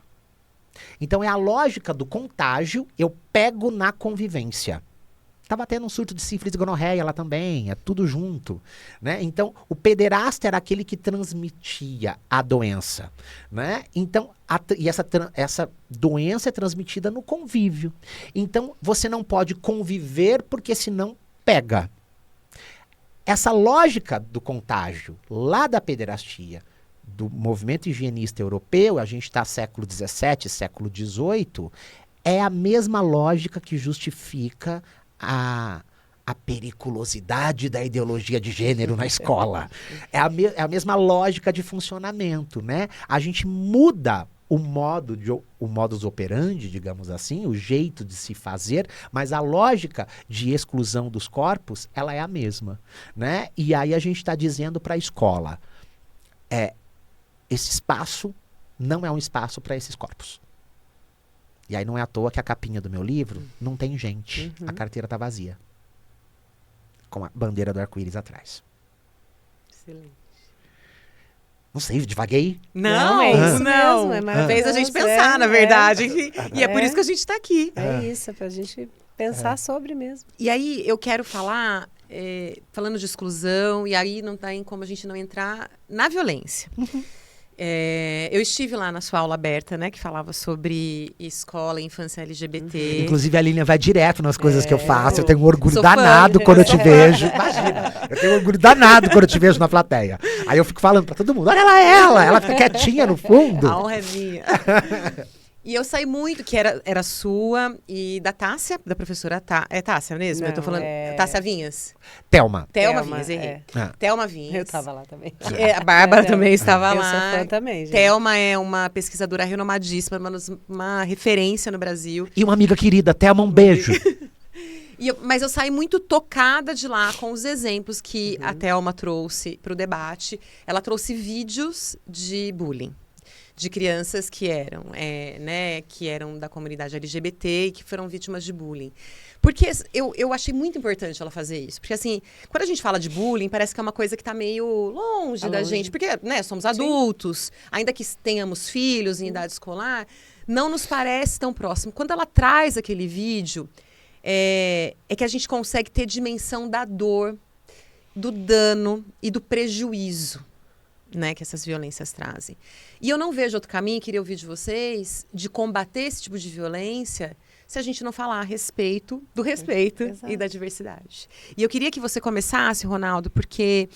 Então é a lógica do contágio, eu pego na convivência. Estava tendo um surto de sífilis e gonorreia lá também, é tudo junto, né? Então, o pederasta era aquele que transmitia a doença, né? Então, essa doença é transmitida no convívio. Então, você não pode conviver porque senão pega. Essa lógica do contágio lá da pederastia, do movimento higienista europeu, a gente está século XVII, século XVIII, é a mesma lógica que justifica a periculosidade da ideologia de gênero na escola. É a mesma lógica de funcionamento, né? A gente muda o modus operandi, digamos assim, o jeito de se fazer, mas a lógica de exclusão dos corpos, ela é a mesma, né? E aí a gente está dizendo para a escola, esse espaço não é um espaço para esses corpos. E aí não é à toa que a capinha do meu livro não tem gente. A carteira tá vazia. Com a bandeira do arco-íris atrás. Excelente. Não sei, divaguei? Não, é isso não. mesmo, é maravilhoso, Fez a gente pensar, na verdade. E é por isso que a gente está aqui. É isso, é pra gente pensar sobre mesmo. E aí eu quero falar, falando de exclusão, e aí não tem como a gente não entrar na violência. Eu estive lá na sua aula aberta, né, que falava sobre escola e infância LGBT. Inclusive, a Aline vai direto nas coisas que eu faço. Eu tenho um orgulho Sou danado fã. quando eu te vejo. Imagina, eu tenho um orgulho danado quando eu te vejo na plateia. Aí eu fico falando pra todo mundo, olha lá ela fica quietinha no fundo. A honra é minha. E eu saí muito, que era sua e da Tássia, da professora É Tássia mesmo? Não, eu tô falando. Tássia Vinhas. Thelma. Thelma Thelma, Vinhas, errei. Ah. Thelma Vinhas. Eu tava lá também. A Bárbara também estava Eu lá. sou fã também, gente. Thelma é uma pesquisadora renomadíssima, uma referência no Brasil. E uma amiga querida, Thelma, um beijo. Mas eu saí muito tocada de lá com os exemplos que a Thelma trouxe para o debate. Ela trouxe vídeos de bullying. De crianças que eram da comunidade LGBT e que foram vítimas de bullying. Porque eu achei muito importante ela fazer isso. Porque, assim, quando a gente fala de bullying, parece que é uma coisa que está meio longe da gente. Porque, né, somos adultos, ainda que tenhamos filhos em idade escolar, não nos parece tão próximo. Quando ela traz aquele vídeo, é que a gente consegue ter dimensão da dor, do dano e do prejuízo, né, que essas violências trazem. E eu não vejo outro caminho, queria ouvir de vocês, de combater esse tipo de violência, se a gente não falar a respeito do respeito e da diversidade. E eu queria que você começasse, Ronaldo, porque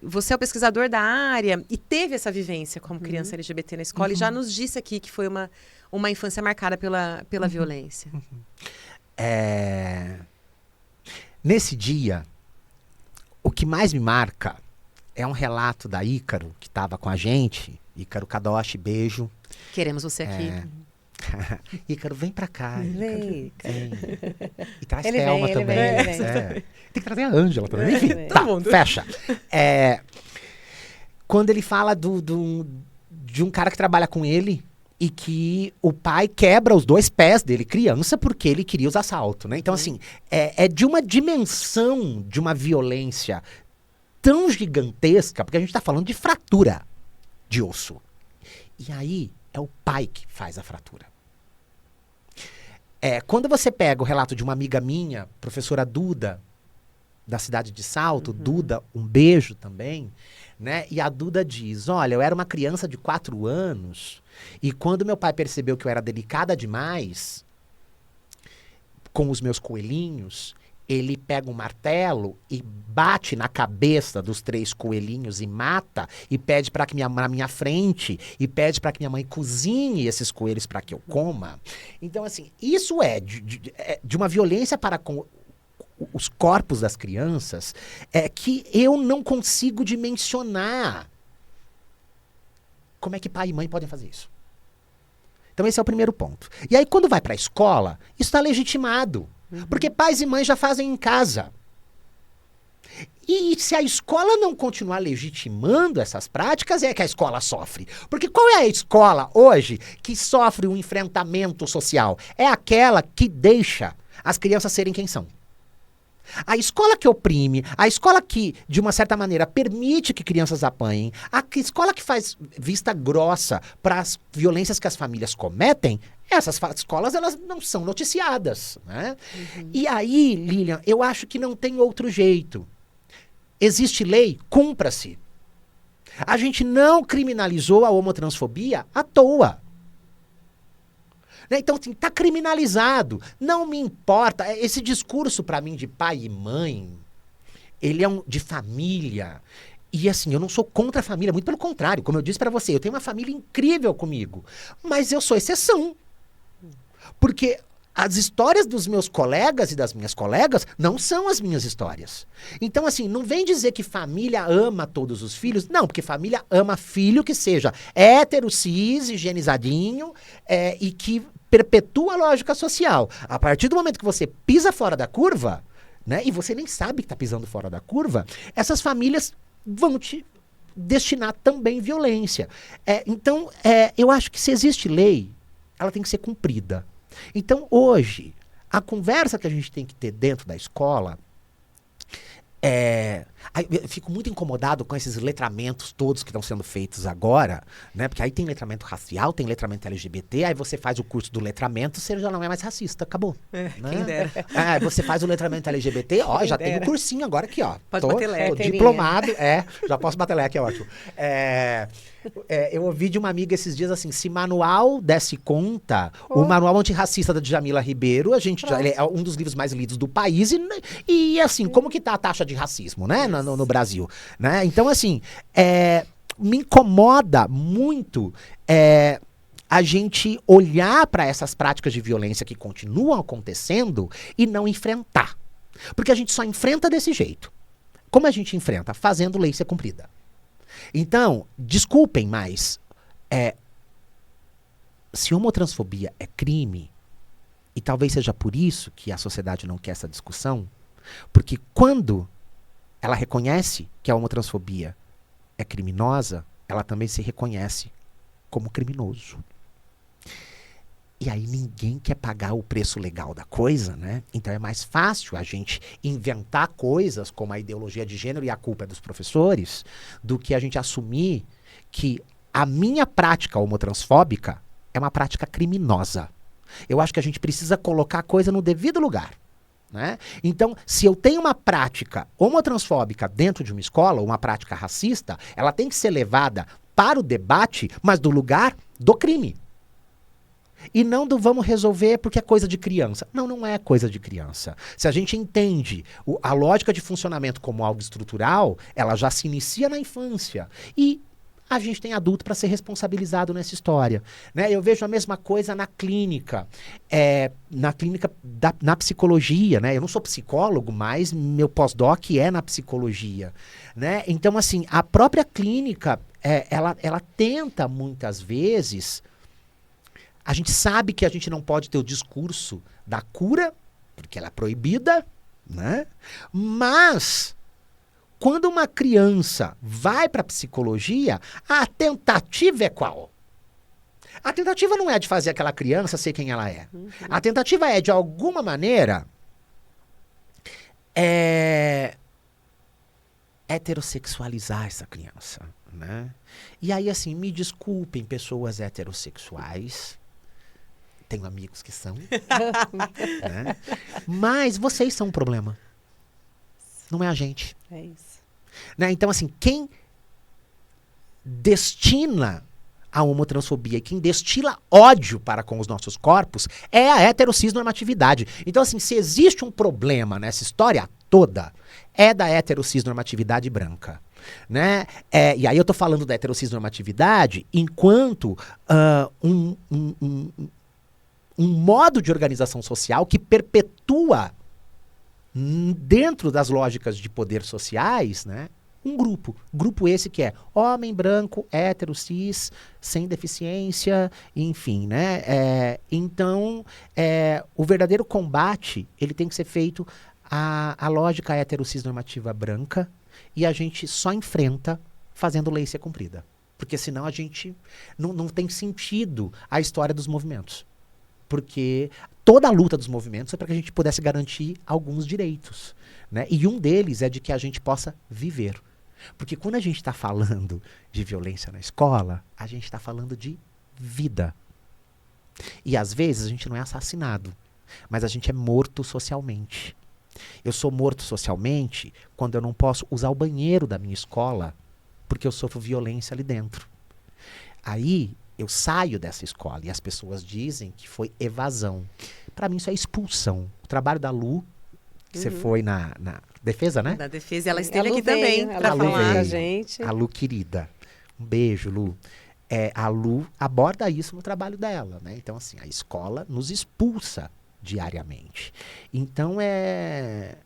você é o pesquisador da área e teve essa vivência como criança LGBT na escola e já nos disse aqui que foi uma infância marcada pela violência. Nesse dia, o que mais me marca é um relato da Ícaro, que estava com a gente. Ícaro Kadoshi, beijo. Queremos você aqui. Ícaro, vem pra cá. Vem. E traz Ele Thelma vem, também. ele vem. Tem que trazer a Ângela também. Enfim, Vem. tá, fecha. Quando ele fala de um cara que trabalha com ele e que o pai quebra os 2 pés dele, criança, porque ele queria os assaltos, né? Então, assim, é de uma dimensão de uma violência tão gigantesca, porque a gente está falando de fratura de osso. E aí é o pai que faz a fratura. Quando você pega o relato de uma amiga minha, professora Duda, da cidade de Salto, Duda, um beijo também, né? E a Duda diz, olha, eu era uma criança de 4 anos e quando meu pai percebeu que eu era delicada demais com os meus coelhinhos, ele pega um martelo e bate na cabeça dos 3 coelhinhos e mata, e pede para que na minha frente, e pede para que minha mãe cozinhe esses coelhos para que eu coma. Então, assim, isso é de uma violência para com os corpos das crianças que eu não consigo dimensionar. Como é que pai e mãe podem fazer isso? Então, esse é o primeiro ponto. E aí, quando vai para a escola, isso está legitimado. Porque pais e mães já fazem em casa. E se a escola não continuar legitimando essas práticas, é que a escola sofre. Porque qual é a escola hoje que sofre um enfrentamento social? É aquela que deixa as crianças serem quem são. A escola que oprime, a escola que, de uma certa maneira, permite que crianças apanhem, a escola que faz vista grossa para as violências que as famílias cometem, essas escolas elas não são noticiadas, né? E aí, Lilian, eu acho que não tem outro jeito. Existe lei, cumpra-se. A gente não criminalizou a homotransfobia à toa. Né? Então, assim, tá criminalizado. Não me importa. Esse discurso, para mim, de pai e mãe, ele é de família. E, assim, eu não sou contra a família. Muito pelo contrário. Como eu disse para você, eu tenho uma família incrível comigo. Mas eu sou exceção. Porque as histórias dos meus colegas e das minhas colegas não são as minhas histórias. Então, assim, não vem dizer que família ama todos os filhos. Não, porque família ama filho que seja hétero, cis, higienizadinho e que perpetua a lógica social. A partir do momento que você pisa fora da curva, né, e você nem sabe que está pisando fora da curva, essas famílias vão te destinar também violência. Então, eu acho que se existe lei, ela tem que ser cumprida. Então, hoje, a conversa que a gente tem que ter dentro da escola eu fico muito incomodado com esses letramentos todos que estão sendo feitos agora, né? Porque aí tem letramento racial, tem letramento LGBT, aí você faz o curso do letramento, você já não é mais racista, acabou. Né? Quem dera. Você faz o letramento LGBT, ó, já tem o cursinho agora aqui, ó. Pode bater leque. Tô diplomado, já posso bater leque, é ótimo. Eu ouvi de uma amiga esses dias assim, se manual desse conta, o manual antirracista da Djamila Ribeiro, ele é um dos livros mais lidos do país e assim, como que tá a taxa de racismo, né, no Brasil, né? Então, assim, me incomoda muito a gente olhar para essas práticas de violência que continuam acontecendo e não enfrentar. Porque a gente só enfrenta desse jeito. Como a gente enfrenta? Fazendo lei ser cumprida. Então, desculpem, mas se homotransfobia é crime, e talvez seja por isso que a sociedade não quer essa discussão, porque quando ela reconhece que a homotransfobia é criminosa, ela também se reconhece como criminoso. E aí ninguém quer pagar o preço legal da coisa, né? Então é mais fácil a gente inventar coisas como a ideologia de gênero e a culpa é dos professores, do que a gente assumir que a minha prática homotransfóbica é uma prática criminosa. Eu acho que a gente precisa colocar a coisa no devido lugar. Né? Então, se eu tenho uma prática homotransfóbica dentro de uma escola, uma prática racista, ela tem que ser levada para o debate, mas do lugar do crime. E não do vamos resolver porque é coisa de criança. Não, não é coisa de criança. Se a gente entende a lógica de funcionamento como algo estrutural, ela já se inicia na infância. E a gente tem adulto para ser responsabilizado nessa história. Né? Eu vejo a mesma coisa na clínica. Na psicologia. Né? Eu não sou psicólogo, mas meu pós-doc é na psicologia. Né? Então, assim, a própria clínica, ela tenta muitas vezes... A gente sabe que a gente não pode ter o discurso da cura, porque ela é proibida, né? Mas... quando uma criança vai para a psicologia, a tentativa é qual? A tentativa não é de fazer aquela criança ser quem ela é. A tentativa é, de alguma maneira, heterossexualizar essa criança. Né? E aí, assim, me desculpem, pessoas heterossexuais. Tenho amigos que são. Né? Mas vocês são um problema. Não é a gente. É isso. Né? Então, assim, quem destina a homotransfobia e quem destila ódio para com os nossos corpos é a heterossexualidade. Então, assim, se existe um problema nessa história toda, é da heterossexualidade branca. Né? E aí eu tô falando da heterossexualidade enquanto um modo de organização social que perpetua dentro das lógicas de poder sociais, né, um grupo. Grupo esse que é homem, branco, hétero, cis, sem deficiência, enfim, né? Então, o verdadeiro combate, ele tem que ser feito à lógica heterocis normativa branca, e a gente só enfrenta fazendo lei ser cumprida. Porque senão a gente não tem sentido a história dos movimentos. Porque toda a luta dos movimentos é para que a gente pudesse garantir alguns direitos, né? E um deles é de que a gente possa viver. Porque quando a gente está falando de violência na escola, a gente está falando de vida. E às vezes a gente não é assassinado, mas a gente é morto socialmente. Eu sou morto socialmente quando eu não posso usar o banheiro da minha escola porque eu sofro violência ali dentro. Aí eu saio dessa escola e as pessoas dizem que foi evasão. Para mim isso é expulsão. O trabalho da Lu, que você foi na defesa, né? Da defesa, ela esteve A Lu aqui também veio, para ela veio falar. com a gente. A Lu querida. Um beijo, Lu. A Lu aborda isso no trabalho dela, né? Então, assim, a escola nos expulsa diariamente. Então, é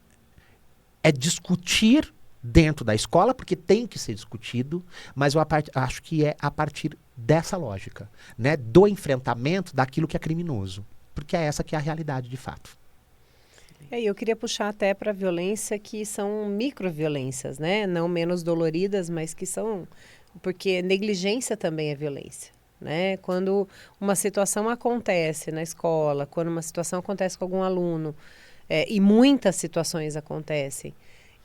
discutir dentro da escola, porque tem que ser discutido, mas eu acho que é a partir dessa lógica, né? Do enfrentamento daquilo que é criminoso. Porque é essa que é a realidade de fato. E eu queria puxar até para a violência que são microviolências, né? Não menos doloridas, mas que são... Porque negligência também é violência, né? Quando uma situação acontece na escola, quando uma situação acontece com algum aluno, e muitas situações acontecem,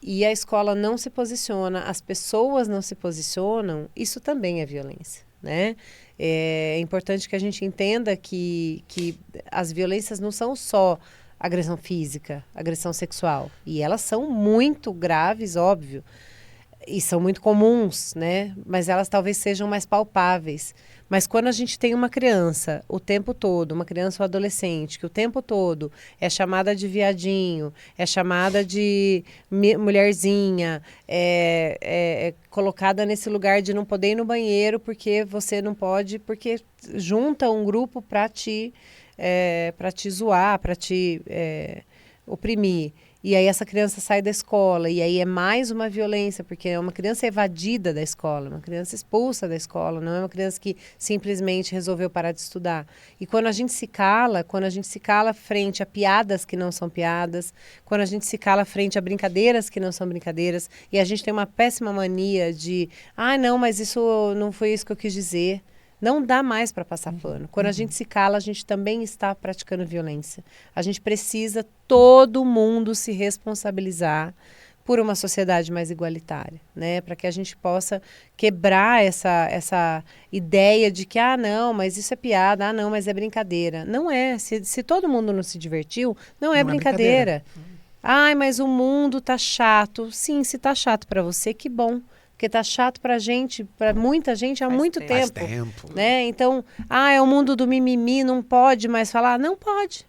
e a escola não se posiciona, as pessoas não se posicionam, isso também é violência, né? É importante que a gente entenda que as violências não são só agressão física, agressão sexual, e elas são muito graves, óbvio, e são muito comuns, né? Mas elas talvez sejam mais palpáveis. Mas quando a gente tem uma criança o tempo todo, uma criança ou adolescente, que o tempo todo é chamada de viadinho, é chamada de mulherzinha, é colocada nesse lugar de não poder ir no banheiro porque você não pode, porque junta um grupo para te zoar, para te oprimir. E aí essa criança sai da escola, e aí é mais uma violência, porque é uma criança evadida da escola, uma criança expulsa da escola, não é uma criança que simplesmente resolveu parar de estudar. E quando a gente se cala frente a piadas que não são piadas, quando a gente se cala frente a brincadeiras que não são brincadeiras, e a gente tem uma péssima mania de, não, mas isso não foi isso que eu quis dizer. Não dá mais para passar pano. Quando a gente se cala, a gente também está praticando violência. A gente precisa todo mundo se responsabilizar por uma sociedade mais igualitária, né? Para que a gente possa quebrar essa ideia de que, não, mas isso é piada, não, mas é brincadeira. Não é. Se todo mundo não se divertiu, não é brincadeira. Mas o mundo tá chato. Sim, se tá chato para você, que bom. Porque tá chato pra gente, pra muita gente, há muito tempo. Faz tempo. Né? Então, é o mundo do mimimi, não pode mais falar. Não pode.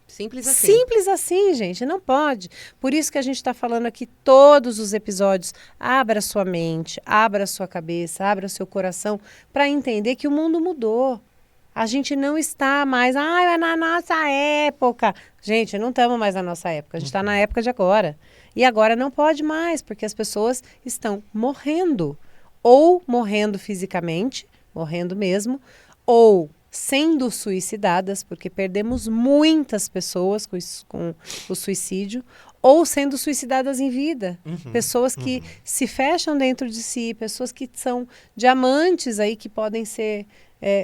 Simples assim. Simples assim, gente, não pode. Por isso que a gente está falando aqui todos os episódios. Abra sua mente, abra sua cabeça, abra seu coração para entender que o mundo mudou. A gente não está mais, é na nossa época. Gente, não estamos mais na nossa época, a gente está na época de agora. E agora não pode mais, porque as pessoas estão morrendo. Ou morrendo fisicamente, morrendo mesmo, ou sendo suicidadas, porque perdemos muitas pessoas com o suicídio, ou sendo suicidadas em vida. Pessoas que se fecham dentro de si, pessoas que são diamantes aí que podem ser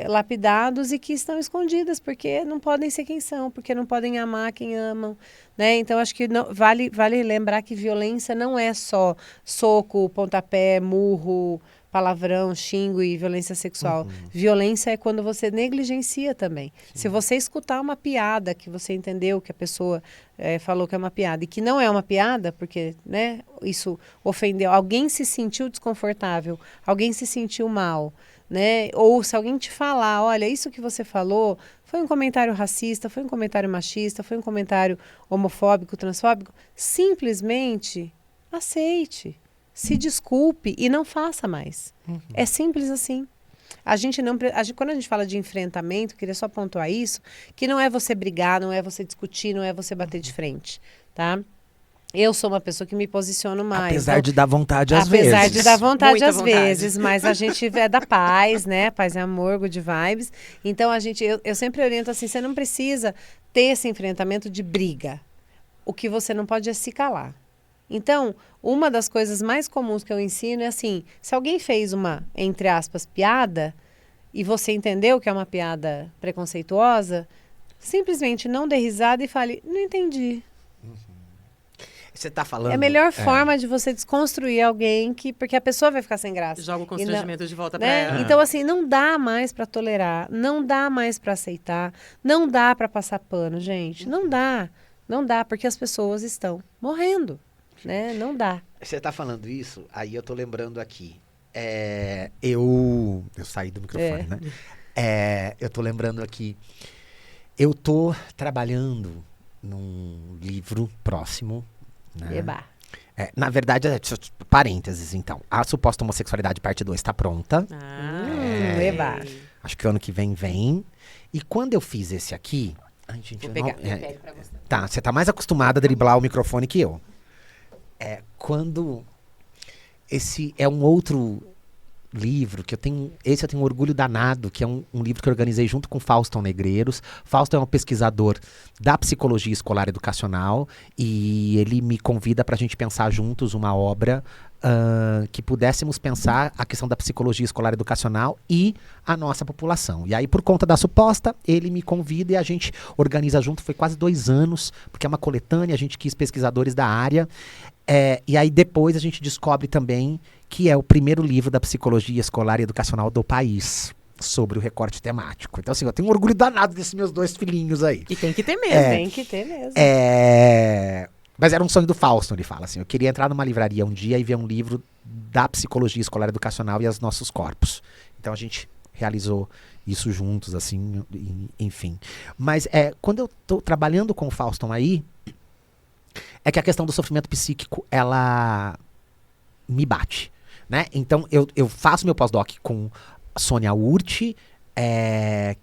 lapidados e que estão escondidas, porque não podem ser quem são, porque não podem amar quem amam, né? Então, acho que vale lembrar que violência não é só soco, pontapé, murro, palavrão, xingo e violência sexual. Violência é quando você negligencia também. Sim. Se você escutar uma piada que você entendeu que a pessoa falou que é uma piada e que não é uma piada, porque, né, isso ofendeu, alguém se sentiu desconfortável, alguém se sentiu mal, né? Ou se alguém te falar, olha, isso que você falou foi um comentário racista, foi um comentário machista, foi um comentário homofóbico, transfóbico, simplesmente aceite, se desculpe e não faça mais. É simples assim. Quando a gente fala de enfrentamento, queria só pontuar isso, que não é você brigar, não é você discutir, não é você bater de frente, tá? Eu sou uma pessoa que me posiciono mais. Apesar de dar vontade às vezes. Apesar de dar vontade Muita às vontade. vezes, mas a gente é da paz, né? Paz é amor, good vibes. Então, eu sempre oriento assim, você não precisa ter esse enfrentamento de briga. O que você não pode é se calar. Então, uma das coisas mais comuns que eu ensino é assim, se alguém fez uma, entre aspas, piada, e você entendeu que é uma piada preconceituosa, simplesmente não dê risada e fale, não entendi. Você tá falando... É a melhor forma de você desconstruir alguém, porque a pessoa vai ficar sem graça. Joga o E não- constrangimento de volta pra né? ela. Então, assim, não dá mais para tolerar, não dá mais para aceitar, não dá para passar pano, gente. Não dá. Não dá, porque as pessoas estão morrendo, né? Não dá. Você tá falando isso, aí eu tô lembrando aqui. Eu saí do microfone, né? Eu tô lembrando aqui. Eu tô trabalhando num livro próximo, né? Eba. Na verdade, parênteses, então. A suposta homossexualidade parte 2 está pronta. Eba. Acho que o ano que vem. E quando eu fiz esse aqui... Ai, gente, Vou eu pegar, não- eu pego pra você. Tá, você tá mais acostumada a driblar o microfone que eu. Esse é um outro livro que eu tenho um orgulho danado, que é um livro que eu organizei junto com Fauston Negreiros. Fauston é um pesquisador da psicologia escolar educacional e ele me convida para a gente pensar juntos uma obra que pudéssemos pensar a questão da psicologia escolar educacional e a nossa população. E aí, por conta da suposta, ele me convida e a gente organiza junto. Foi quase 2 anos, porque é uma coletânea, a gente quis pesquisadores da área. E aí depois a gente descobre também que é o primeiro livro da psicologia escolar e educacional do país sobre o recorte temático. Então, assim, eu tenho um orgulho danado desses meus 2 filhinhos aí. E tem que ter mesmo. Tem que ter mesmo. Mas era um sonho do Fausto, ele fala assim, eu queria entrar numa livraria um dia e ver um livro da psicologia escolar educacional e os nossos corpos. Então a gente realizou isso juntos, assim, enfim. Mas quando eu tô trabalhando com o Fauston aí, é que a questão do sofrimento psíquico, ela me bate, né? Então, eu faço meu pós-doc com Sônia Urti,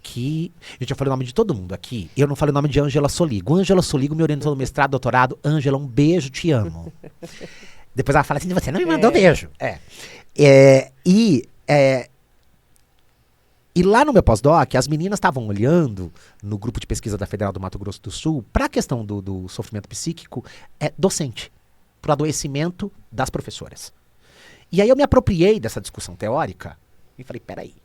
que... Gente, eu falei o nome de todo mundo aqui. E eu não falei o nome de Ângela Soligo. Ângela Soligo me orientou no mestrado, doutorado. Ângela, um beijo, te amo. Depois ela fala assim, você não me mandou beijo. E lá no meu pós-doc, as meninas estavam olhando no grupo de pesquisa da Federal do Mato Grosso do Sul para a questão do sofrimento psíquico docente, para o adoecimento das professoras. E aí eu me apropriei dessa discussão teórica e falei, peraí,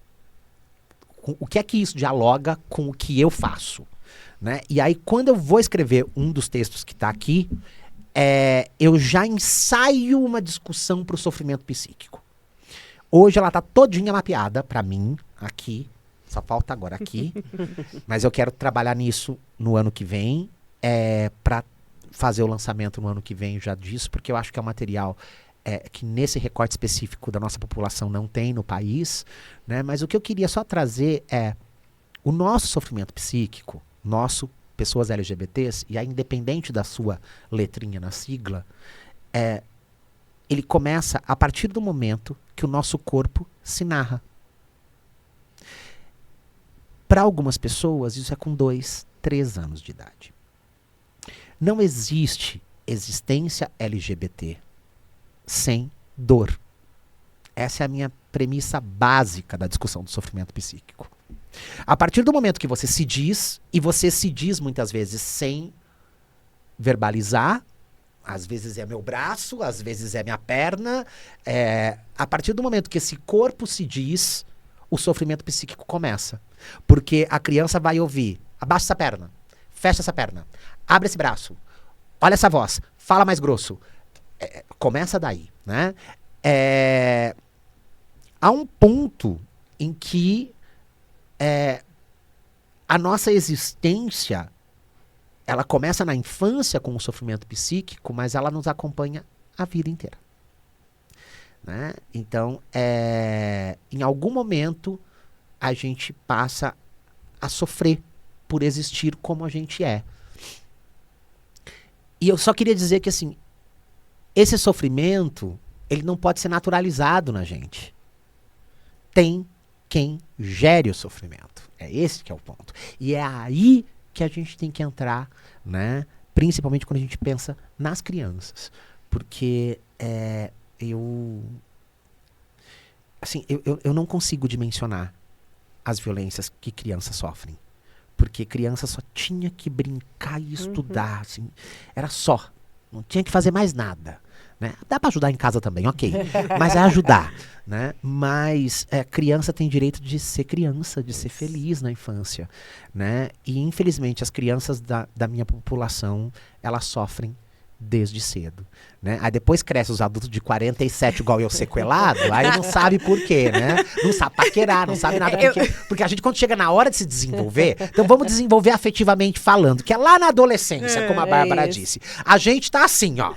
o que é que isso dialoga com o que eu faço? Né? E aí quando eu vou escrever um dos textos que está aqui, eu já ensaio uma discussão para o sofrimento psíquico. Hoje ela está todinha mapeada para mim, aqui, só falta agora aqui, mas eu quero trabalhar nisso no ano que vem, para fazer o lançamento no ano que vem já disso, porque eu acho que é um material que nesse recorte específico da nossa população não tem no país, né? Mas o que eu queria só trazer o nosso sofrimento psíquico, pessoas LGBTs, e aí independente da sua letrinha na sigla, ele começa a partir do momento que o nosso corpo se narra. Para algumas pessoas, isso é com 2, 3 anos de idade. Não existe existência LGBT sem dor. Essa é a minha premissa básica da discussão do sofrimento psíquico. A partir do momento que você se diz, e você se diz muitas vezes sem verbalizar, às vezes é meu braço, às vezes é minha perna, a partir do momento que esse corpo se diz, o sofrimento psíquico começa. Porque a criança vai ouvir, abaixa essa perna, fecha essa perna, abre esse braço, olha essa voz, fala mais grosso. Começa daí, né? Há um ponto em que a nossa existência, ela começa na infância com o sofrimento psíquico, mas ela nos acompanha a vida inteira. Né? Então, em algum momento, a gente passa a sofrer por existir como a gente é. E eu só queria dizer que, assim, esse sofrimento, ele não pode ser naturalizado na gente. Tem quem gere o sofrimento. É esse que é o ponto. E é aí que a gente tem que entrar, né? Principalmente quando a gente pensa nas crianças. Porque eu não consigo dimensionar as violências que crianças sofrem. Porque criança só tinha que brincar e estudar. Assim, era só. Não tinha que fazer mais nada. né? Dá para ajudar em casa também, ok. Mas é ajudar, né? Mas criança tem direito de ser criança, de ser feliz na infância, né? E infelizmente as crianças da minha população, elas sofrem desde cedo, né? Aí depois cresce os adultos de 47 igual eu sequelado, aí não sabe por quê, né? Não sabe paquerar, não sabe nada. Porque a gente quando chega na hora de se desenvolver, então vamos desenvolver afetivamente falando, que é lá na adolescência, como a Bárbara disse. A gente tá assim, ó.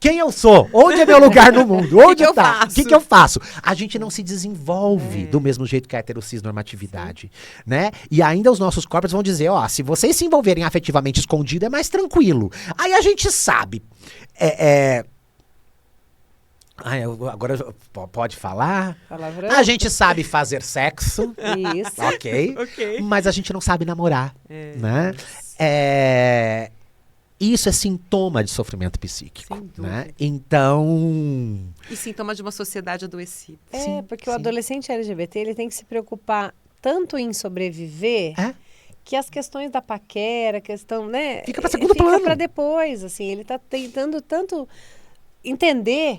Quem eu sou? Onde é meu lugar no mundo? Onde eu tá? faço? O que eu faço? A gente não se desenvolve do mesmo jeito que a heterocisnormatividade, né? E ainda os nossos corpos vão dizer, ó, se vocês se envolverem afetivamente escondido, é mais tranquilo. Aí a gente sabe. Agora pode falar? Palavrão? A gente sabe fazer sexo. Isso. Ok. Ok. Mas a gente não sabe namorar, né? Isso é sintoma de sofrimento psíquico, Sem dúvida. né? Então, E sintoma de uma sociedade adoecida. É, porque o sim. adolescente LGBT, ele tem que se preocupar tanto em sobreviver, que as questões da paquera, questão, né? Fica pra segundo plano. Fica pra depois, assim. Ele tá tentando tanto entender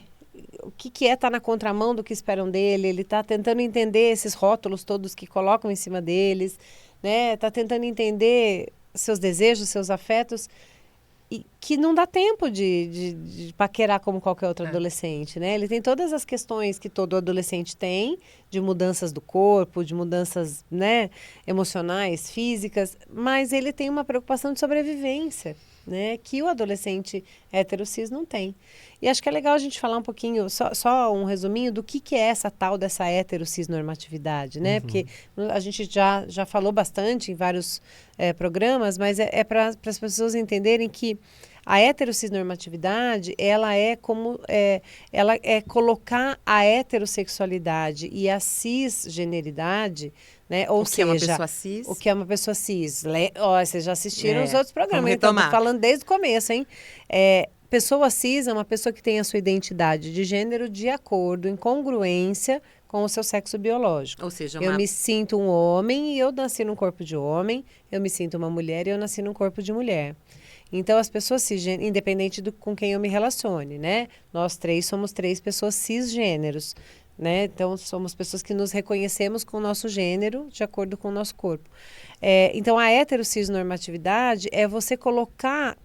o que é estar na contramão do que esperam dele, ele tá tentando entender esses rótulos todos que colocam em cima deles, né? Tá tentando entender seus desejos, seus afetos, e que não dá tempo de paquerar como qualquer outro adolescente, né? Ele tem todas as questões que todo adolescente tem, de mudanças do corpo, de mudanças, né, emocionais, físicas, mas ele tem uma preocupação de sobrevivência, né, que o adolescente hétero cis não tem. E acho que é legal a gente falar um pouquinho, só um resuminho do que é essa tal dessa hétero cis normatividade, né? Porque a gente já falou bastante em vários programas, mas é para as pessoas entenderem que a hétero cis normatividade, ela é colocar a heterossexualidade e a cisgeneridade, né? Ou O que seja, é uma pessoa cis? o que é uma pessoa cis. Vocês já assistiram os outros Vamos programas, então tô retomar. falando desde o começo, hein? Pessoa cis é uma pessoa que tem a sua identidade de gênero de acordo, em congruência com o seu sexo biológico. Ou seja, Eu me sinto um homem e eu nasci num corpo de homem, eu me sinto uma mulher e eu nasci num corpo de mulher. Então, as pessoas cisgêneros, independente com quem eu me relacione, né? Nós três somos três pessoas cisgêneros, né? Então, somos pessoas que nos reconhecemos com o nosso gênero, de acordo com o nosso corpo. Então, a heterocisnormatividade é você colocar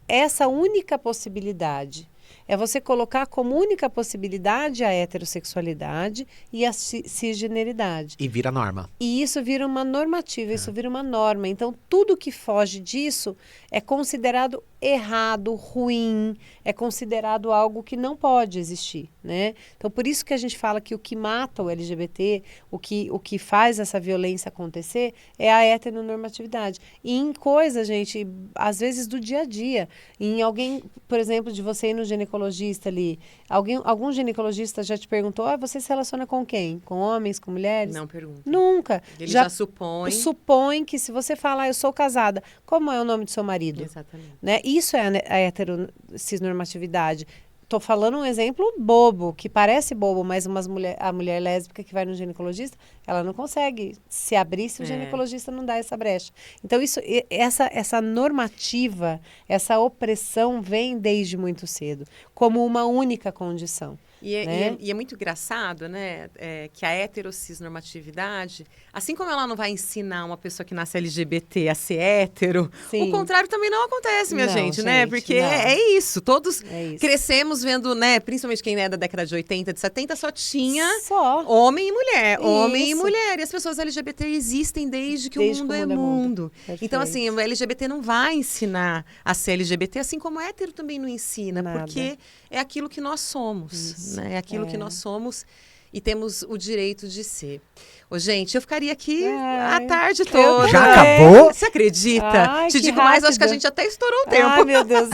essa única possibilidade. É você colocar como única possibilidade a heterossexualidade e a cisgeneridade. e vira norma. E isso vira uma normativa, isso vira uma norma. Então, tudo que foge disso é considerado errado, ruim, é considerado algo que não pode existir, né? Então, por isso que a gente fala que o que mata o LGBT, o que faz essa violência acontecer é a heteronormatividade. E em coisas, gente, às vezes do dia a dia, em alguém, por exemplo, de você ir no ginecologista ali, algum ginecologista já te perguntou, você se relaciona com quem? Com homens, com mulheres? Não pergunta. Nunca. Ele já supõe. Supõe que se você falar, eu sou casada, como é o nome do seu marido? Exatamente. Né? Isso é a heterocisnormatividade. Estou falando um exemplo bobo, que parece bobo, mas a mulher lésbica que vai no ginecologista, ela não consegue se abrir se o ginecologista não dá essa brecha. Então, essa normativa, essa opressão vem desde muito cedo, como uma única condição. E né? é muito engraçado, né, que a heterocisnormatividade, assim como ela não vai ensinar uma pessoa que nasce LGBT a ser hétero, Sim. o contrário também não acontece, minha Não, gente, né? gente, Porque não. é isso, todos É isso. crescemos vendo, né, principalmente quem é da década de 80, de 70, só tinha Só. homem e mulher, homem e Isso. mulher. E as pessoas LGBT existem desde que Desde o mundo que é o mundo é mundo. Perfeito. Então, assim, o LGBT não vai ensinar a ser LGBT, assim como o hétero também não ensina, Nada. porque é aquilo que nós somos, Isso, né? É aquilo que nós somos e temos o direito de ser. Ô, gente, eu ficaria aqui a Ai, tarde eu toda. Já acabou? Você acredita? Ai, Te que digo mais, acho que a rápido. gente até estourou o tempo. Ai, meu Deus.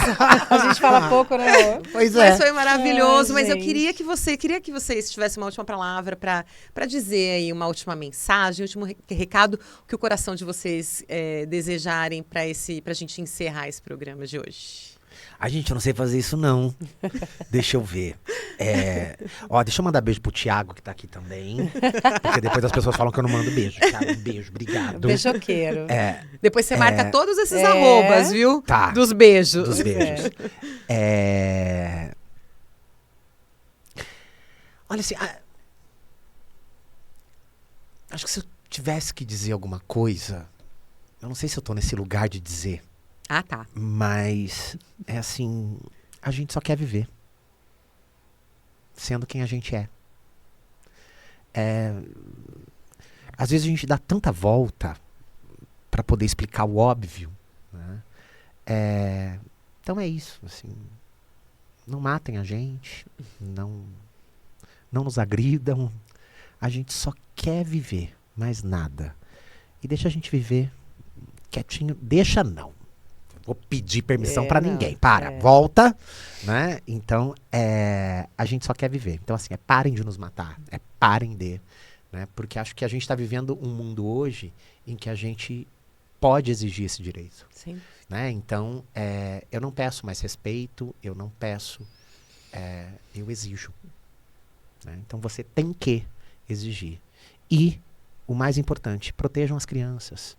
A gente fala pouco, né, amor? Pois Mas foi maravilhoso, Ai, mas eu gente. queria que vocês tivessem uma última palavra para dizer aí uma última mensagem, um último recado, o que o coração de vocês desejarem para a gente encerrar esse programa de hoje. Gente, eu não sei fazer isso, não. Deixa eu ver. Deixa eu mandar beijo pro Thiago, que tá aqui também. Porque depois as pessoas falam que eu não mando beijo. Thiago, um beijo, obrigado. Beijoqueiro. Depois você marca todos esses arrobas, viu? Tá. Dos beijos. Dos beijos. Olha assim, acho que se eu tivesse que dizer alguma coisa, eu não sei se eu tô nesse lugar de dizer, Ah, tá. mas é assim, a gente só quer viver. Sendo quem a gente é. Às vezes a gente dá tanta volta para poder explicar o óbvio, né? Então é isso, assim, não matem a gente, não nos agridam, a gente só quer viver, mais nada. E deixa a gente viver quietinho, deixa não. Vou pedir permissão para ninguém. Volta, né? Então, a gente só quer viver. Então, assim, parem de nos matar, parem de, né? Porque acho que a gente está vivendo um mundo hoje em que a gente pode exigir esse direito. Sim. Né? Então, eu não peço mais respeito, eu não peço, eu exijo. Né? Então, você tem que exigir. E, o mais importante, protejam as crianças.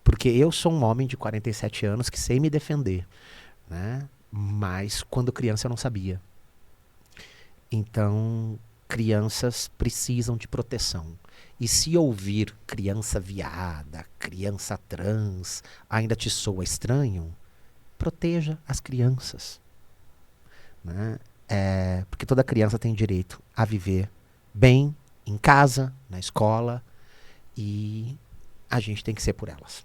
Porque eu sou um homem de 47 anos que sei me defender, né? Mas quando criança eu não sabia. Então, crianças precisam de proteção. E se ouvir criança viada, criança trans, ainda te soa estranho, proteja as crianças. Né? Porque toda criança tem direito a viver bem em casa, na escola, e a gente tem que ser por elas.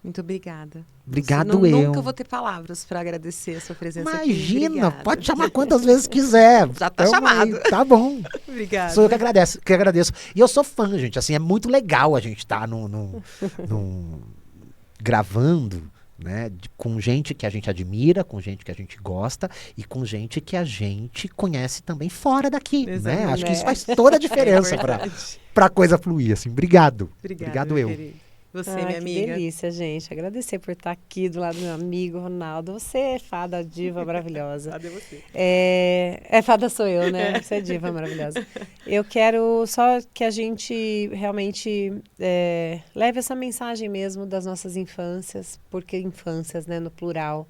Muito obrigada. Obrigado eu. Nunca vou ter palavras para agradecer a sua presença aqui. Imagina, pode chamar quantas vezes quiser. Já tá chamado. Aí, tá bom. Obrigada. Sou eu que agradeço. E eu sou fã, gente. Assim, é muito legal a gente estar gravando, né, com gente que a gente admira, com gente que a gente gosta e com gente que a gente conhece também fora daqui. Né? Acho que isso faz toda a diferença para a coisa fluir. Assim. Obrigado. Obrigado eu. Querido. Você, minha Que amiga. delícia, gente. Agradecer por estar aqui do lado do meu amigo Ronaldo. Você é fada, diva maravilhosa. Cadê você? Fada sou eu, né? Você é diva maravilhosa. Eu quero só que a gente realmente leve essa mensagem mesmo das nossas infâncias, porque infâncias, né, no plural.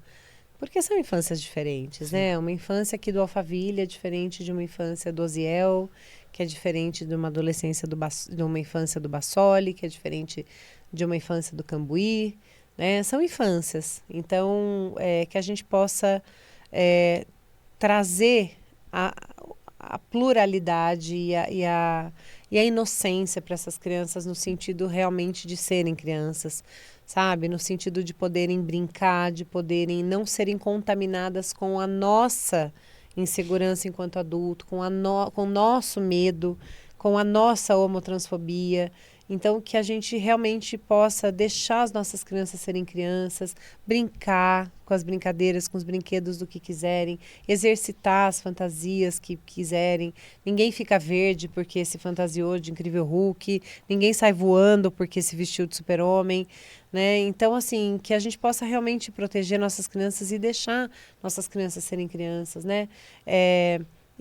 Porque são infâncias diferentes, Sim. né? Uma infância aqui do Alphaville é diferente de uma infância do Osiel, que é diferente de uma adolescência de uma infância do Bassoli, que é diferente de uma infância do Cambuí, né? São infâncias. Então, que a gente possa trazer a pluralidade e a inocência para essas crianças no sentido realmente de serem crianças, sabe? No sentido de poderem brincar, de poderem não serem contaminadas com a nossa insegurança enquanto adulto, com o nosso medo, com a nossa homotransfobia. Então, que a gente realmente possa deixar as nossas crianças serem crianças, brincar com as brincadeiras, com os brinquedos do que quiserem, exercitar as fantasias que quiserem. Ninguém fica verde porque se fantasiou de Incrível Hulk, ninguém sai voando porque se vestiu de super-homem, né? Então, assim, que a gente possa realmente proteger nossas crianças e deixar nossas crianças serem crianças, né?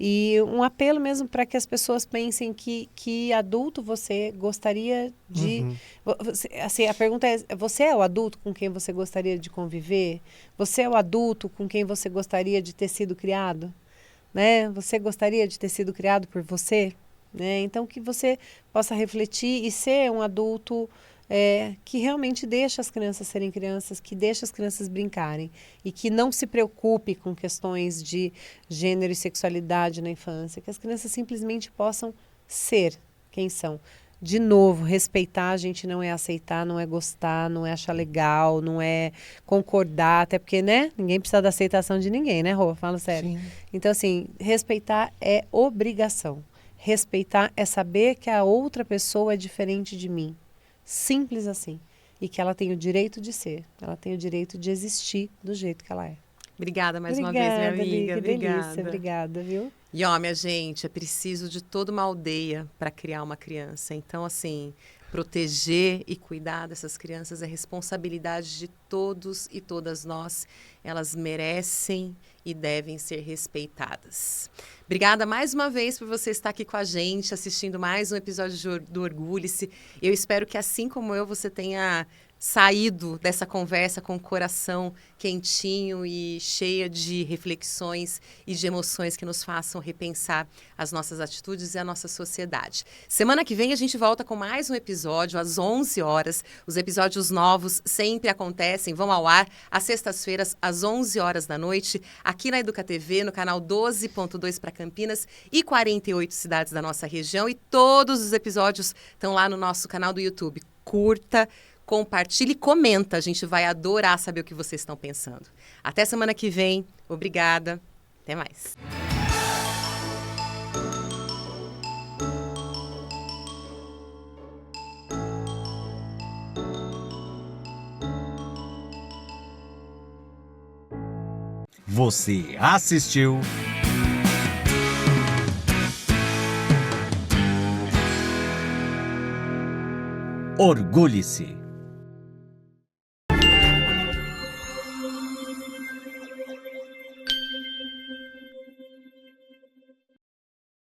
E um apelo mesmo para que as pessoas pensem que adulto você gostaria de... Assim, a pergunta é, você é o adulto com quem você gostaria de conviver? Você é o adulto com quem você gostaria de ter sido criado? Né? Você gostaria de ter sido criado por você? Né? Então, que você possa refletir e ser um adulto... que realmente deixa as crianças serem crianças, que deixa as crianças brincarem e que não se preocupe com questões de gênero e sexualidade na infância, que as crianças simplesmente possam ser quem são. De novo, respeitar a gente não é aceitar, não é gostar, não é achar legal, não é concordar, até porque, né, ninguém precisa da aceitação de ninguém, né, Rô? Fala sério. Sim. Então, assim, respeitar é obrigação. Respeitar é saber que a outra pessoa é diferente de mim. Simples assim. E que ela tem o direito de ser. Ela tem o direito de existir do jeito que ela é. Obrigada mais uma vez, minha amiga. Que delícia. Obrigada, viu? E, ó, minha gente, é preciso de toda uma aldeia para criar uma criança. Então, assim, proteger e cuidar dessas crianças é responsabilidade de todos e todas nós. Elas merecem e devem ser respeitadas. Obrigada mais uma vez por você estar aqui com a gente, assistindo mais um episódio do Orgulhe-se. Eu espero que, assim como eu, você tenha saído dessa conversa com o coração quentinho e cheia de reflexões e de emoções que nos façam repensar as nossas atitudes e a nossa sociedade. Semana que vem a gente volta com mais um episódio às 11 horas. Os episódios novos sempre acontecem, vão ao ar às sextas-feiras às 11 horas da noite, aqui na Educa TV, no canal 12.2 para Campinas e 48 cidades da nossa região. E todos os episódios estão lá no nosso canal do YouTube. Curta, compartilhe e comenta. A gente vai adorar saber o que vocês estão pensando. Até semana que vem. Obrigada. Até mais. Você assistiu Orgulhe-se.